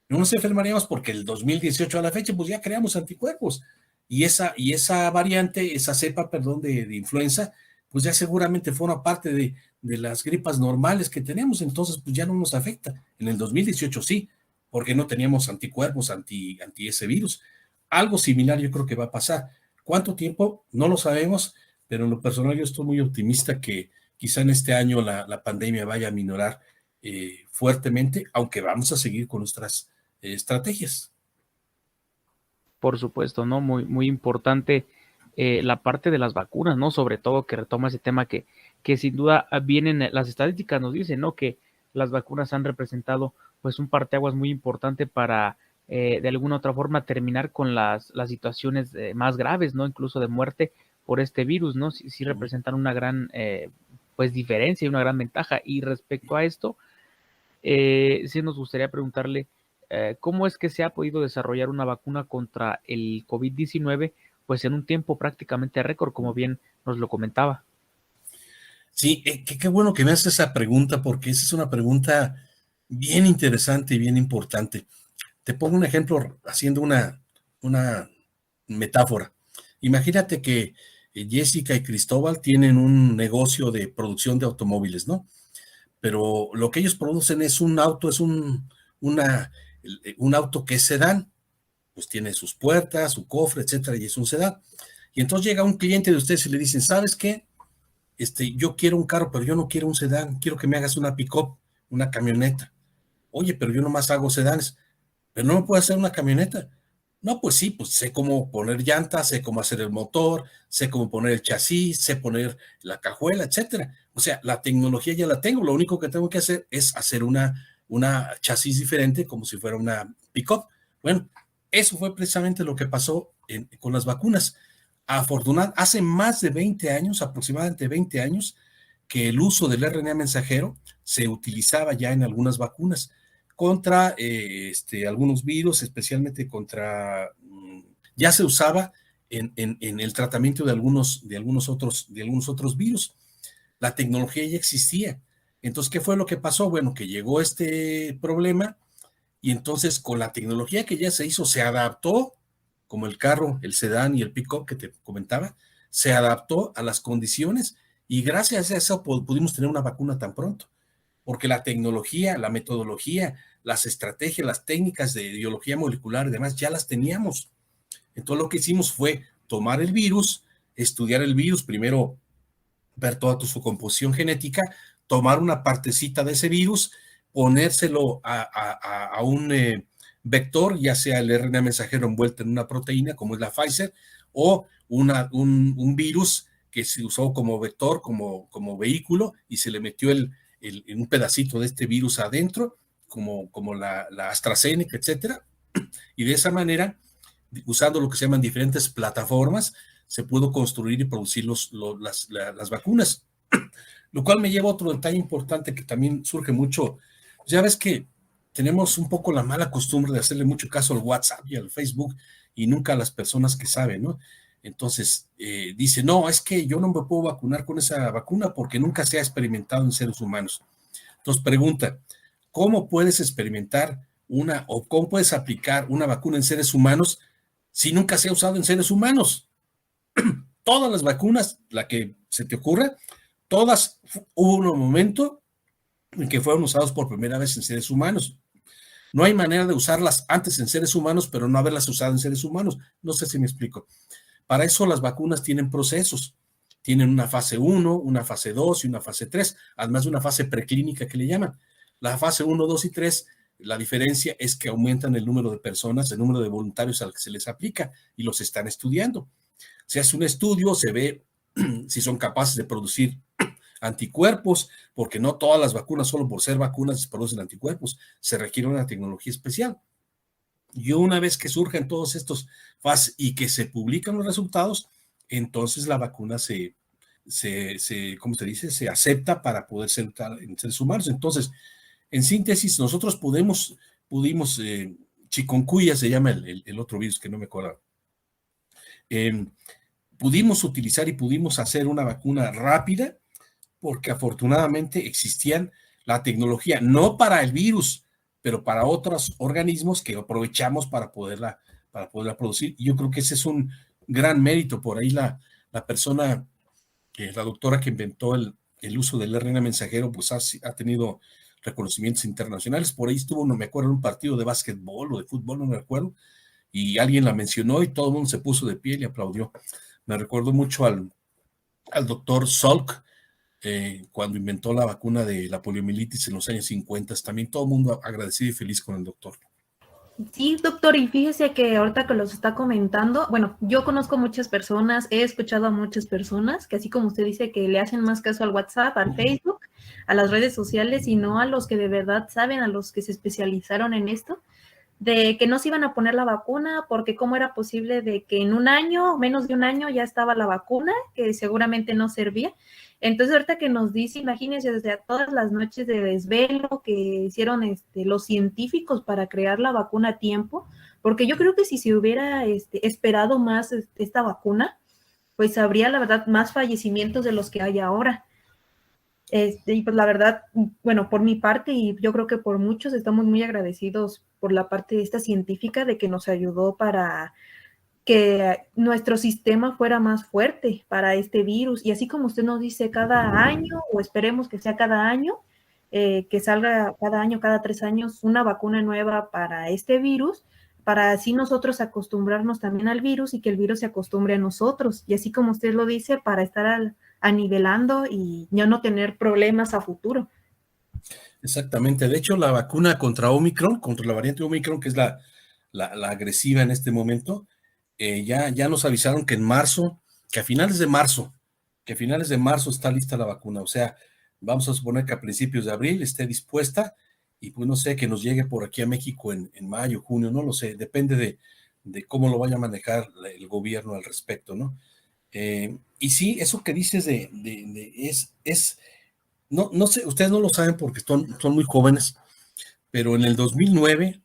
No nos enfermaríamos porque el 2018 a la fecha, pues ya creamos anticuerpos. Y esa variante, esa cepa, perdón, de influenza, pues ya seguramente forma parte de las gripas normales que tenemos, entonces pues ya no nos afecta. En el 2018 sí, porque no teníamos anticuerpos anti ese virus. Algo similar yo creo que va a pasar. ¿Cuánto tiempo? No lo sabemos, pero en lo personal yo estoy muy optimista que quizá en este año la pandemia vaya a minorar fuertemente, aunque vamos a seguir con nuestras estrategias. Por supuesto, ¿no? Muy, muy importante la parte de las vacunas, ¿no? Sobre todo que retoma ese tema que sin duda vienen, las estadísticas nos dicen, ¿no? Que las vacunas han representado pues un parteaguas muy importante para de alguna u otra forma terminar con las situaciones más graves, ¿no? Incluso de muerte por este virus, ¿no? Sí representan una gran pues diferencia y una gran ventaja. Y respecto a esto, sí nos gustaría preguntarle cómo es que se ha podido desarrollar una vacuna contra el COVID-19 pues en un tiempo prácticamente récord, como bien nos lo comentaba. Sí, qué bueno que me haces esa pregunta, porque esa es una pregunta bien interesante y bien importante. Te pongo un ejemplo haciendo una metáfora. Imagínate que Jessica y Cristóbal tienen un negocio de producción de automóviles, ¿no? Pero lo que ellos producen es un auto, un auto que es sedán, pues tiene sus puertas, su cofre, etcétera, y es un sedán. Y entonces llega un cliente de ustedes y le dicen, ¿sabes qué? Yo quiero un carro, pero yo no quiero un sedán, quiero que me hagas una pick-up, una camioneta. Oye, pero yo nomás hago sedanes, pero no me puedo hacer una camioneta. No, pues sí, pues sé cómo poner llantas, sé cómo hacer el motor, sé cómo poner el chasis, sé poner la cajuela, etcétera. O sea, la tecnología ya la tengo, lo único que tengo que hacer es hacer una chasis diferente como si fuera una pick-up. Bueno, eso fue precisamente lo que pasó con las vacunas. Afortunadamente, hace más de 20 años, aproximadamente 20 años, que el uso del RNA mensajero se utilizaba ya en algunas vacunas contra algunos virus, especialmente contra, ya se usaba en el tratamiento de algunos otros virus. La tecnología ya existía. Entonces, ¿qué fue lo que pasó? Bueno, que llegó este problema y entonces con la tecnología que ya se hizo, se adaptó, como el carro, el sedán y el pick-up que te comentaba, se adaptó a las condiciones y gracias a eso pudimos tener una vacuna tan pronto, porque la tecnología, la metodología, las estrategias, las técnicas de biología molecular y demás ya las teníamos. Entonces lo que hicimos fue tomar el virus, estudiar el virus, primero ver toda su composición genética, tomar una partecita de ese virus, ponérselo a un vector, ya sea el RNA mensajero envuelto en una proteína, como es la Pfizer, o un virus que se usó como vector, como vehículo, y se le metió un pedacito de este virus adentro, como la AstraZeneca, etcétera, y de esa manera, usando lo que se llaman diferentes plataformas, se pudo construir y producir las vacunas. Lo cual me lleva a otro detalle importante que también surge mucho. Ya ves que tenemos un poco la mala costumbre de hacerle mucho caso al WhatsApp y al Facebook y nunca a las personas que saben, ¿no? Entonces, dice, no, es que yo no me puedo vacunar con esa vacuna porque nunca se ha experimentado en seres humanos. Entonces, pregunta, ¿cómo puedes experimentar o cómo puedes aplicar una vacuna en seres humanos si nunca se ha usado en seres humanos? Todas las vacunas, la que se te ocurra, todas hubo un momento en que fueron usados por primera vez en seres humanos. No hay manera de usarlas antes en seres humanos, pero no haberlas usado en seres humanos. No sé si me explico. Para eso las vacunas tienen procesos. Tienen una fase 1, una fase 2 y una fase 3, además de una fase preclínica que le llaman. La fase 1, 2 y 3, la diferencia es que aumentan el número de personas, el número de voluntarios al que se les aplica y los están estudiando. Se hace un estudio, se ve si son capaces de producir anticuerpos, porque no todas las vacunas, solo por ser vacunas, producen anticuerpos. Se requiere una tecnología especial. Y una vez que surgen todos estos fases y que se publican los resultados, entonces la vacuna se ¿cómo se dice? Se acepta para poder ser en seres humanos. Entonces, en síntesis, nosotros pudimos chikungunya se llama el otro virus que no me acuerdo. Pudimos utilizar y pudimos hacer una vacuna rápida porque afortunadamente existían la tecnología, no para el virus, pero para otros organismos que aprovechamos para poderla producir. Y yo creo que ese es un gran mérito. Por ahí la persona, la doctora que inventó el uso del RNA mensajero, pues ha tenido reconocimientos internacionales. Por ahí estuvo, no me acuerdo, en un partido de básquetbol o de fútbol, no me acuerdo, y alguien la mencionó y todo el mundo se puso de pie y aplaudió. Me recuerdo mucho al doctor Salk, cuando inventó la vacuna de la poliomielitis en los años 50, también todo el mundo agradecido y feliz con el doctor. Sí, doctor, y fíjese que ahorita que los está comentando, bueno, yo conozco muchas personas, he escuchado a muchas personas que así como usted dice que le hacen más caso al WhatsApp, al Facebook, a las redes sociales y no a los que de verdad saben, a los que se especializaron en esto, de que no se iban a poner la vacuna porque cómo era posible de que en un año, menos de un año ya estaba la vacuna, que seguramente no servía. Entonces ahorita que nos dice, imagínense desde todas las noches de desvelo que hicieron los científicos para crear la vacuna a tiempo, porque yo creo que si se hubiera esperado más esta vacuna, pues habría la verdad más fallecimientos de los que hay ahora. Y pues la verdad, bueno, por mi parte y yo creo que por muchos estamos muy agradecidos por la parte de esta científica de que nos ayudó para que nuestro sistema fuera más fuerte para este virus. Y así como usted nos dice cada año, o esperemos que sea cada año, que salga cada año, cada 3 años, una vacuna nueva para este virus, para así nosotros acostumbrarnos también al virus y que el virus se acostumbre a nosotros. Y así como usted lo dice, para estar anivelando y ya no tener problemas a futuro. Exactamente. De hecho, la vacuna contra Omicron, contra la variante Omicron, que es la agresiva en este momento, ya nos avisaron que en marzo, que a finales de marzo está lista la vacuna. O sea, vamos a suponer que a principios de abril esté dispuesta y pues no sé, que nos llegue por aquí a México en mayo, junio, no lo sé, depende de cómo lo vaya a manejar el gobierno al respecto, ¿no? Y sí, eso que dices no sé, ustedes no lo saben porque son muy jóvenes, pero en el 2009,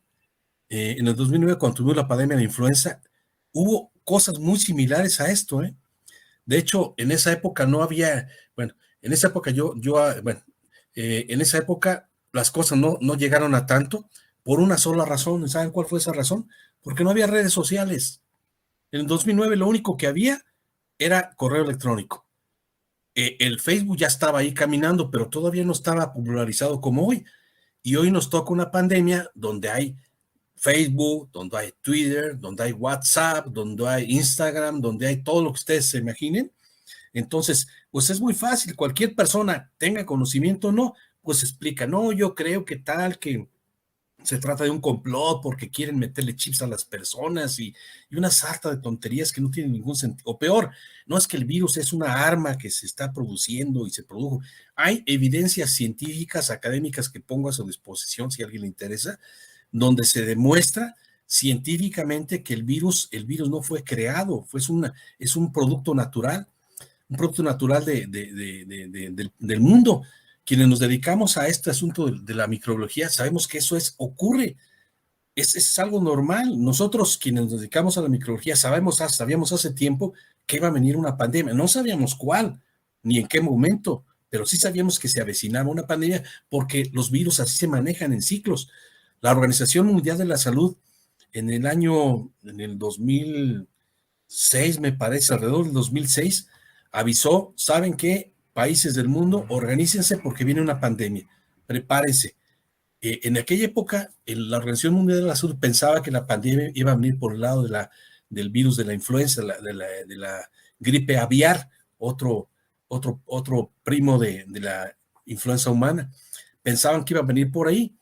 cuando tuvimos la pandemia de influenza, hubo cosas muy similares a esto, ¿eh? De hecho, en esa época no había, bueno, en esa época en esa época las cosas no llegaron a tanto por una sola razón. ¿Saben cuál fue esa razón? Porque no había redes sociales. En el 2009 lo único que había era correo electrónico. El Facebook ya estaba ahí caminando, pero todavía no estaba popularizado como hoy. Y hoy nos toca una pandemia donde hay Facebook, donde hay Twitter, donde hay WhatsApp, donde hay Instagram, donde hay todo lo que ustedes se imaginen. Entonces, pues es muy fácil, cualquier persona tenga conocimiento o no, pues explica, no, yo creo que tal, que se trata de un complot porque quieren meterle chips a las personas y una sarta de tonterías que no tienen ningún sentido. O peor, no es que el virus es una arma que se está produciendo y se produjo. Hay evidencias científicas, académicas que pongo a su disposición si a alguien le interesa, donde se demuestra científicamente que el virus no fue creado, es un producto natural del mundo. Quienes nos dedicamos a este asunto de la microbiología sabemos que eso ocurre, es algo normal. Nosotros quienes nos dedicamos a la microbiología sabíamos hace tiempo que iba a venir una pandemia, no sabíamos cuál, ni en qué momento, pero sí sabíamos que se avecinaba una pandemia porque los virus así se manejan en ciclos. La Organización Mundial de la Salud en el 2006, me parece, alrededor del 2006, avisó, ¿saben qué? Países del mundo, organícense porque viene una pandemia, prepárense. En aquella época, la Organización Mundial de la Salud pensaba que la pandemia iba a venir por el lado del virus de la influenza, de la gripe aviar, otro primo de la influenza humana. Pensaban que iba a venir por ahí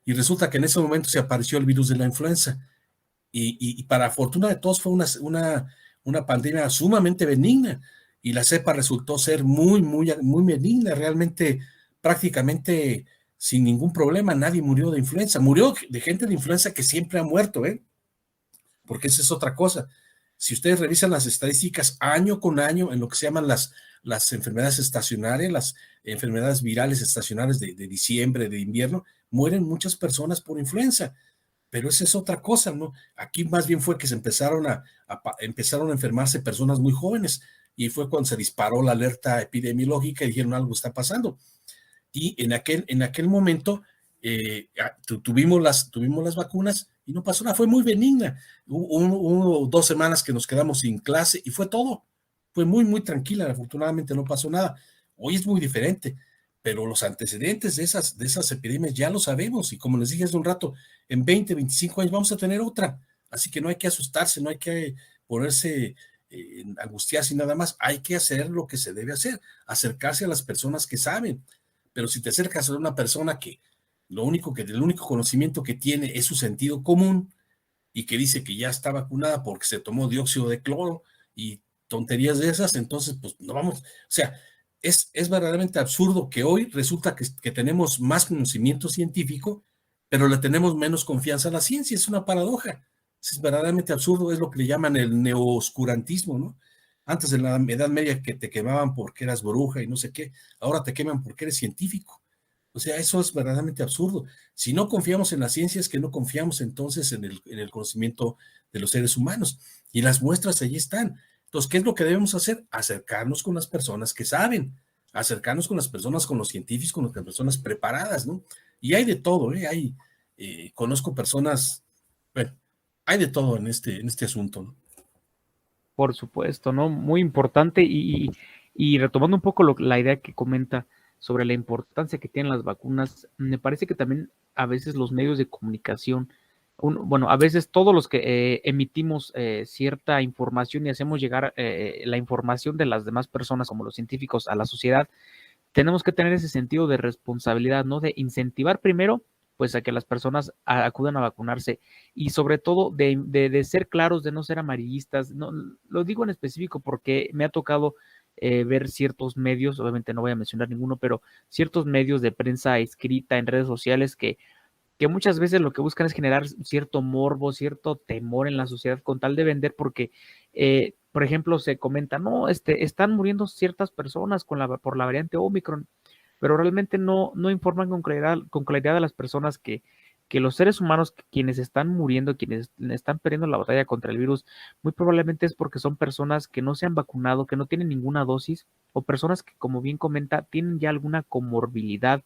y resulta que en ese momento se apareció el virus de la influenza. Y para fortuna de todos fue una pandemia sumamente benigna. Y la cepa resultó ser muy, muy, muy benigna, realmente prácticamente sin ningún problema. Nadie murió de influenza. Murió de gente de influenza que siempre ha muerto, porque esa es otra cosa. Si ustedes revisan las estadísticas año con año en lo que se llaman las enfermedades estacionarias, las enfermedades virales estacionarias de diciembre, de invierno, mueren muchas personas por influenza. Pero esa es otra cosa, ¿no? Aquí más bien fue que se empezaron a enfermarse personas muy jóvenes y fue cuando se disparó la alerta epidemiológica y dijeron algo está pasando. Y en aquel momento tuvimos las vacunas y no pasó nada, fue muy benigna. Hubo 2 semanas que nos quedamos sin clase y fue todo. Fue muy, muy tranquila, afortunadamente no pasó nada. Hoy es muy diferente, pero los antecedentes de esas epidemias ya lo sabemos y como les dije hace un rato, en 20, 25 años vamos a tener otra. Así que no hay que asustarse, no hay que ponerse angustiarse y nada más. Hay que hacer lo que se debe hacer, acercarse a las personas que saben. Pero si te acercas a una persona que el único conocimiento que tiene es su sentido común y que dice que ya está vacunada porque se tomó dióxido de cloro y tonterías de esas, entonces pues no vamos, o sea, es verdaderamente absurdo que hoy resulta que tenemos más conocimiento científico, pero le tenemos menos confianza a la ciencia, es una paradoja, es verdaderamente absurdo, es lo que le llaman el neooscurantismo, ¿no? Antes de la Edad Media que te quemaban porque eras bruja y no sé qué, ahora te queman porque eres científico. O sea, eso es verdaderamente absurdo. Si no confiamos en la ciencia, es que no confiamos entonces en el conocimiento de los seres humanos. Y las muestras allí están. Entonces, ¿qué es lo que debemos hacer? Acercarnos con las personas que saben, acercarnos con las personas, con los científicos, con las personas preparadas, ¿no? Y hay de todo, ¿eh? Conozco personas, bueno, hay de todo en este asunto, ¿no? Por supuesto, ¿no? Muy importante y retomando un poco la idea que comenta sobre la importancia que tienen las vacunas, me parece que también a veces los medios de comunicación, bueno, a veces todos los que emitimos cierta información y hacemos llegar la información de las demás personas, como los científicos, a la sociedad, tenemos que tener ese sentido de responsabilidad, ¿no? De incentivar primero, pues, a que las personas acudan a vacunarse y sobre todo de ser claros, de no ser amarillistas. No, lo digo en específico porque me ha tocado ver ciertos medios, obviamente no voy a mencionar ninguno, pero ciertos medios de prensa escrita en redes sociales que muchas veces lo que buscan es generar cierto morbo, cierto temor en la sociedad con tal de vender porque, por ejemplo, se comenta, no, están muriendo ciertas personas por la variante Omicron, pero realmente no informan con claridad a las personas que los seres humanos, quienes están muriendo, quienes están perdiendo la batalla contra el virus, muy probablemente es porque son personas que no se han vacunado, que no tienen ninguna dosis, o personas que, como bien comenta, tienen ya alguna comorbilidad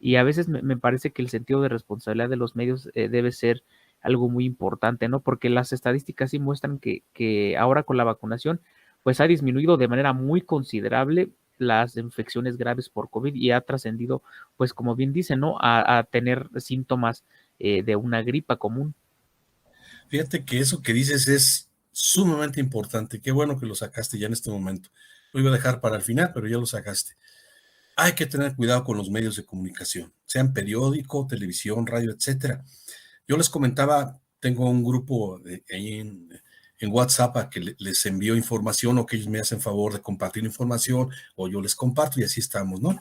y a veces me parece que el sentido de responsabilidad de los medios debe ser algo muy importante, ¿no? Porque las estadísticas sí muestran que ahora con la vacunación, pues ha disminuido de manera muy considerable las infecciones graves por COVID y ha trascendido, pues como bien dicen, ¿no? A tener síntomas de una gripa común. Fíjate que eso que dices es sumamente importante. Qué bueno que lo sacaste ya en este momento. Lo iba a dejar para el final, pero ya lo sacaste. Hay que tener cuidado con los medios de comunicación, sean periódico, televisión, radio, etcétera. Yo les comentaba, tengo un grupo ahí en WhatsApp a que les envío información o que ellos me hacen favor de compartir información o yo les comparto y así estamos, ¿no?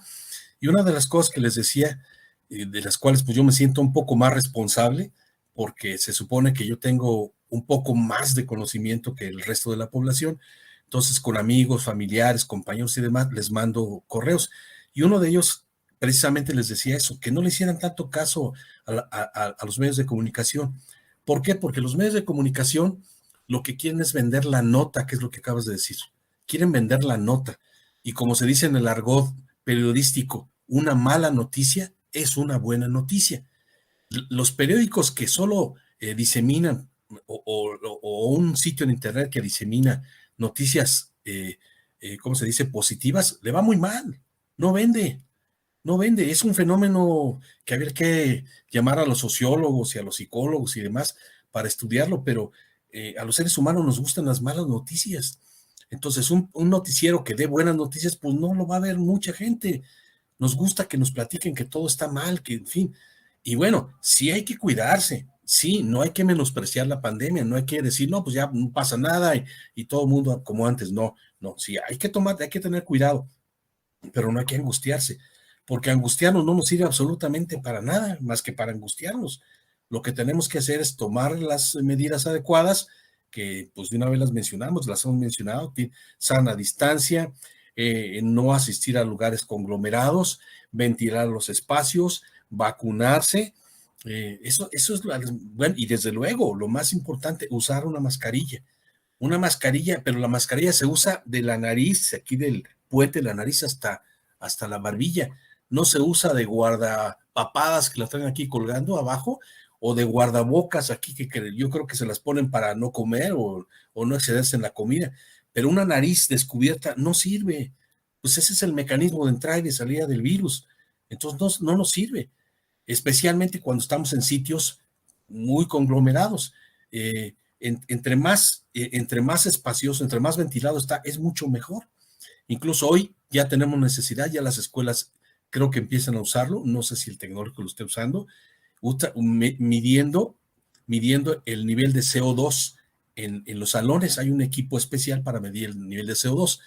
Y una de las cosas que les decía, de las cuales pues yo me siento un poco más responsable, porque se supone que yo tengo un poco más de conocimiento que el resto de la población, entonces con amigos, familiares, compañeros y demás, les mando correos. Y uno de ellos precisamente les decía eso, que no le hicieran tanto caso a los medios de comunicación. ¿Por qué? Porque los medios de comunicación lo que quieren es vender la nota, que es lo que acabas de decir. Quieren vender la nota. Y como se dice en el argot periodístico, una mala noticia es una buena noticia. Los periódicos que solo diseminan o un sitio en internet que disemina noticias, ¿cómo se dice? Positivas, le va muy mal. No vende, no vende. Es un fenómeno que habría que llamar a los sociólogos y a los psicólogos y demás para estudiarlo, pero a los seres humanos nos gustan las malas noticias. Entonces, un noticiero que dé buenas noticias, pues no lo va a ver mucha gente. Nos gusta que nos platiquen que todo está mal, que en fin. Y bueno, sí hay que cuidarse, sí, no hay que menospreciar la pandemia, no hay que decir, no, pues ya no pasa nada y todo el mundo como antes, no, sí, hay que tener cuidado, pero no hay que angustiarse, porque angustiarnos no nos sirve absolutamente para nada, más que para angustiarnos. Lo que tenemos que hacer es tomar las medidas adecuadas, que pues de una vez las mencionamos, las hemos mencionado: sana distancia, no asistir a lugares conglomerados, ventilar los espacios, vacunarse. Eso es, bueno, y desde luego, lo más importante, usar una mascarilla. Una mascarilla, pero la mascarilla se usa de la nariz, aquí del puente de la nariz hasta la barbilla. No se usa de guardapapadas que la traen aquí colgando abajo, o de guardabocas aquí que yo creo que se las ponen para no comer o no excederse en la comida. Pero una nariz descubierta no sirve. Pues ese es el mecanismo de entrada y de salida del virus. Entonces no nos sirve, especialmente cuando estamos en sitios muy conglomerados. Entre más espacioso, entre más ventilado está, es mucho mejor. Incluso hoy ya tenemos necesidad, ya las escuelas creo que empiezan a usarlo, no sé si el tecnológico lo esté usando, midiendo el nivel de CO2 en los salones. Hay un equipo especial para medir el nivel de CO2.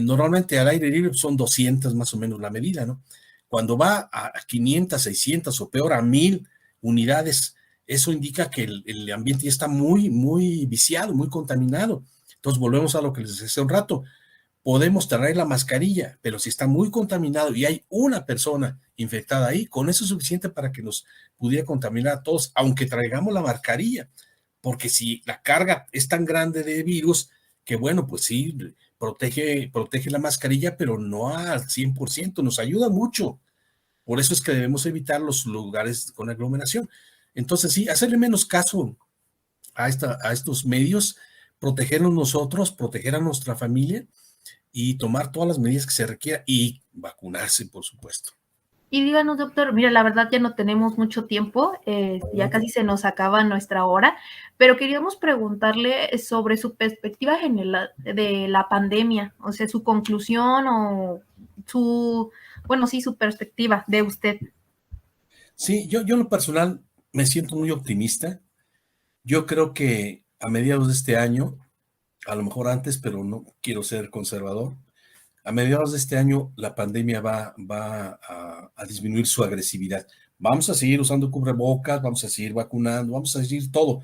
Normalmente al aire libre son 200 más o menos la medida, ¿no? Cuando va a 500, 600 o peor a 1000 unidades, eso indica que el ambiente ya está muy, muy viciado, muy contaminado. Entonces volvemos a lo que les decía hace un rato. Podemos traer la mascarilla, pero si está muy contaminado y hay una persona infectada ahí, con eso es suficiente para que nos pudiera contaminar a todos, aunque traigamos la mascarilla. Porque si la carga es tan grande de virus, que bueno, pues sí, protege la mascarilla, pero no al 100%, nos ayuda mucho. Por eso es que debemos evitar los lugares con aglomeración. Entonces, sí, hacerle menos caso a estos medios, protegernos nosotros, proteger a nuestra familia y tomar todas las medidas que se requieran y vacunarse, por supuesto. Y díganos, doctor, mira, la verdad ya no tenemos mucho tiempo, ya casi se nos acaba nuestra hora, pero queríamos preguntarle sobre su perspectiva general de la pandemia, o sea, su conclusión o su perspectiva de usted. Sí, yo en lo personal me siento muy optimista. Yo creo que a mediados de este año, a lo mejor antes, pero no quiero ser conservador, a mediados de este año la pandemia va a disminuir su agresividad. Vamos a seguir usando cubrebocas, vamos a seguir vacunando, vamos a seguir todo,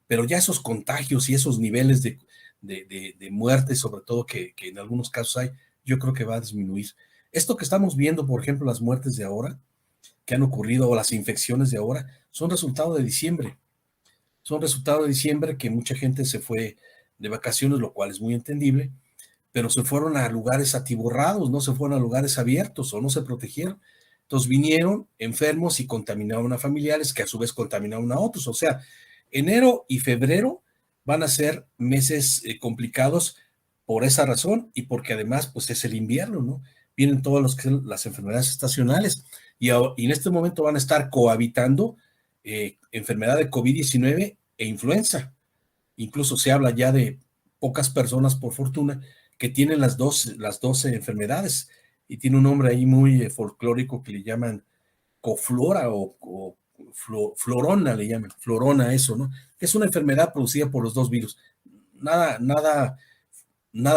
pero ya esos contagios y esos niveles de muerte, sobre todo que en algunos casos hay, yo creo que va a disminuir. Esto que estamos viendo, por ejemplo, las muertes de ahora, que han ocurrido, o las infecciones de ahora, son resultado de diciembre. Son resultado de diciembre, que mucha gente se fue de vacaciones, lo cual es muy entendible, pero se fueron a lugares atiborrados, no se fueron a lugares abiertos o no se protegieron. Entonces vinieron enfermos y contaminaron a familiares, que a su vez contaminaron a otros. O sea, enero y febrero van a ser meses complicados por esa razón, y porque además pues es el invierno, ¿no? Vienen todas las enfermedades estacionales, y en este momento van a estar cohabitando enfermedad de COVID-19 e influenza. Incluso se habla ya de pocas personas, por fortuna, que tienen las 12 enfermedades, y tiene un nombre ahí muy folclórico que le llaman coflora o florona, le llaman, florona eso, ¿no? Que es una enfermedad producida por los dos virus. Nada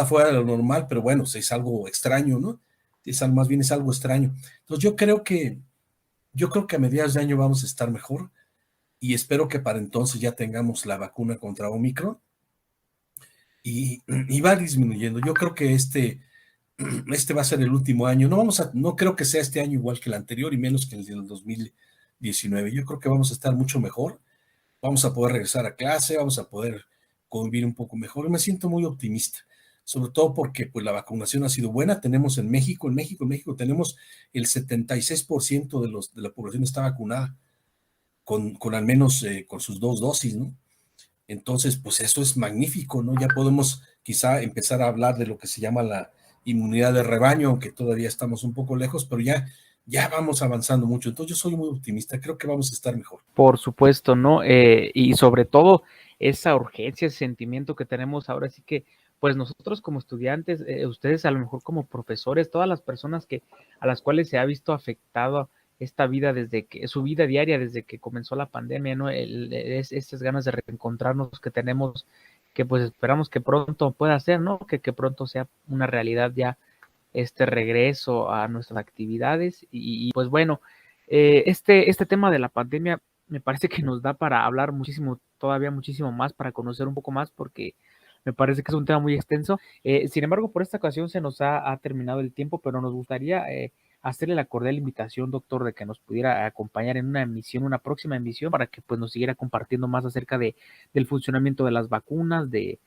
fuera de lo normal, pero bueno, es algo extraño, ¿no? Más bien es algo extraño. Entonces yo creo que a mediados de año vamos a estar mejor, y espero que para entonces ya tengamos la vacuna contra Omicron y va disminuyendo. Yo creo que este va a ser el último año. No creo que sea este año igual que el anterior, y menos que el del 2019. Yo creo que vamos a estar mucho mejor. Vamos a poder regresar a clase, vamos a poder convivir un poco mejor. Me siento muy optimista, sobre todo porque pues la vacunación ha sido buena. Tenemos en México tenemos el 76% de la población está vacunada con al menos con sus 2 dosis, ¿no? Entonces, pues eso es magnífico, ¿no? Ya podemos quizá empezar a hablar de lo que se llama la inmunidad de rebaño, aunque todavía estamos un poco lejos, pero ya vamos avanzando mucho. Entonces yo soy muy optimista, creo que vamos a estar mejor. Por supuesto, ¿no? Y sobre todo esa urgencia, ese sentimiento que tenemos ahora, sí que pues nosotros como estudiantes, ustedes a lo mejor como profesores, todas las personas a las cuales se ha visto afectado esta vida su vida diaria desde que comenzó la pandemia, ¿no? Estas ganas de reencontrarnos que tenemos, que pues esperamos que pronto pueda ser, ¿no? Que pronto sea una realidad ya este regreso a nuestras actividades. Y pues bueno, este tema de la pandemia me parece que nos da para hablar muchísimo todavía muchísimo más para conocer un poco más, porque me parece que es un tema muy extenso. Sin embargo, por esta ocasión se nos ha terminado el tiempo, pero nos gustaría hacerle la cordial invitación, doctor, de que nos pudiera acompañar en una próxima emisión, para que pues nos siguiera compartiendo más acerca del funcionamiento de las vacunas, de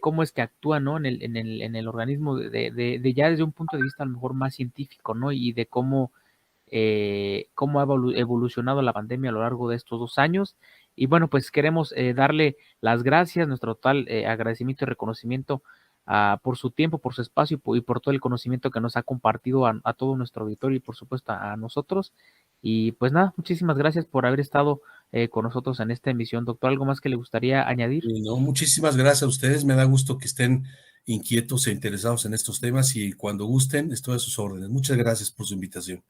cómo es que actúa, ¿no? en el organismo, de ya desde un punto de vista a lo mejor más científico, ¿no? Y de cómo ha evolucionado la pandemia a lo largo de estos 2 años. Y bueno, pues queremos darle las gracias, nuestro total agradecimiento y reconocimiento por su tiempo, por su espacio y por todo el conocimiento que nos ha compartido a todo nuestro auditorio y por supuesto a nosotros. Y pues nada, muchísimas gracias por haber estado con nosotros en esta emisión. Doctor, ¿algo más que le gustaría añadir? No, muchísimas gracias a ustedes. Me da gusto que estén inquietos e interesados en estos temas, y cuando gusten estoy a sus órdenes. Muchas gracias por su invitación.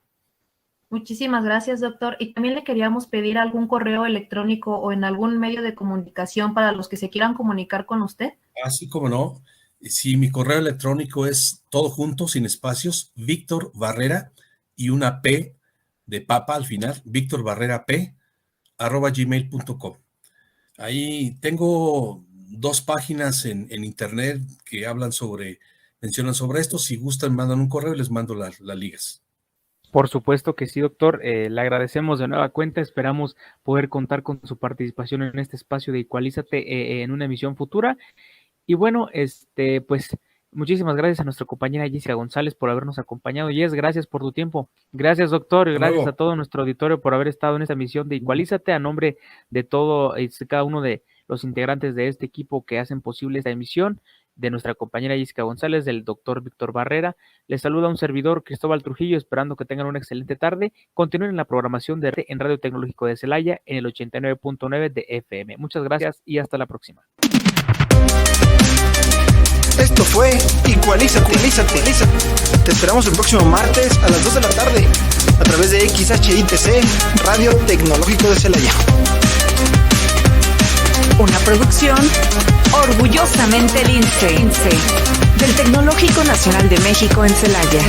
Muchísimas gracias, doctor. Y también le queríamos pedir algún correo electrónico o en algún medio de comunicación para los que se quieran comunicar con usted. Así como no. Sí, mi correo electrónico es todo junto, sin espacios, Víctor Barrera y una P de papa al final, victorbarrerap@gmail.com. Ahí tengo 2 páginas en internet que mencionan sobre esto. Si gustan, mandan un correo y les mando las ligas. Por supuesto que sí, doctor. Le agradecemos de nueva cuenta. Esperamos poder contar con su participación en este espacio de Igualízate en una emisión futura. Y bueno, pues muchísimas gracias a nuestra compañera Jessica González por habernos acompañado. Jess, gracias por tu tiempo. Gracias, doctor, y gracias a todo nuestro auditorio por haber estado en esta emisión de Igualízate. A nombre de todo cada uno de los integrantes de este equipo que hacen posible esta emisión, de nuestra compañera Jessica González, del doctor Víctor Barrera, les saluda un servidor, Cristóbal Trujillo, esperando que tengan una excelente tarde. Continúen en la programación en Radio Tecnológico de Celaya en el 89.9 de FM. Muchas gracias y hasta la próxima. Esto fue Igualízate. Te esperamos el próximo martes a las 2 de la tarde a través de XHITC, Radio Tecnológico de Celaya. Una producción orgullosamente Lince del Tecnológico Nacional de México en Celaya.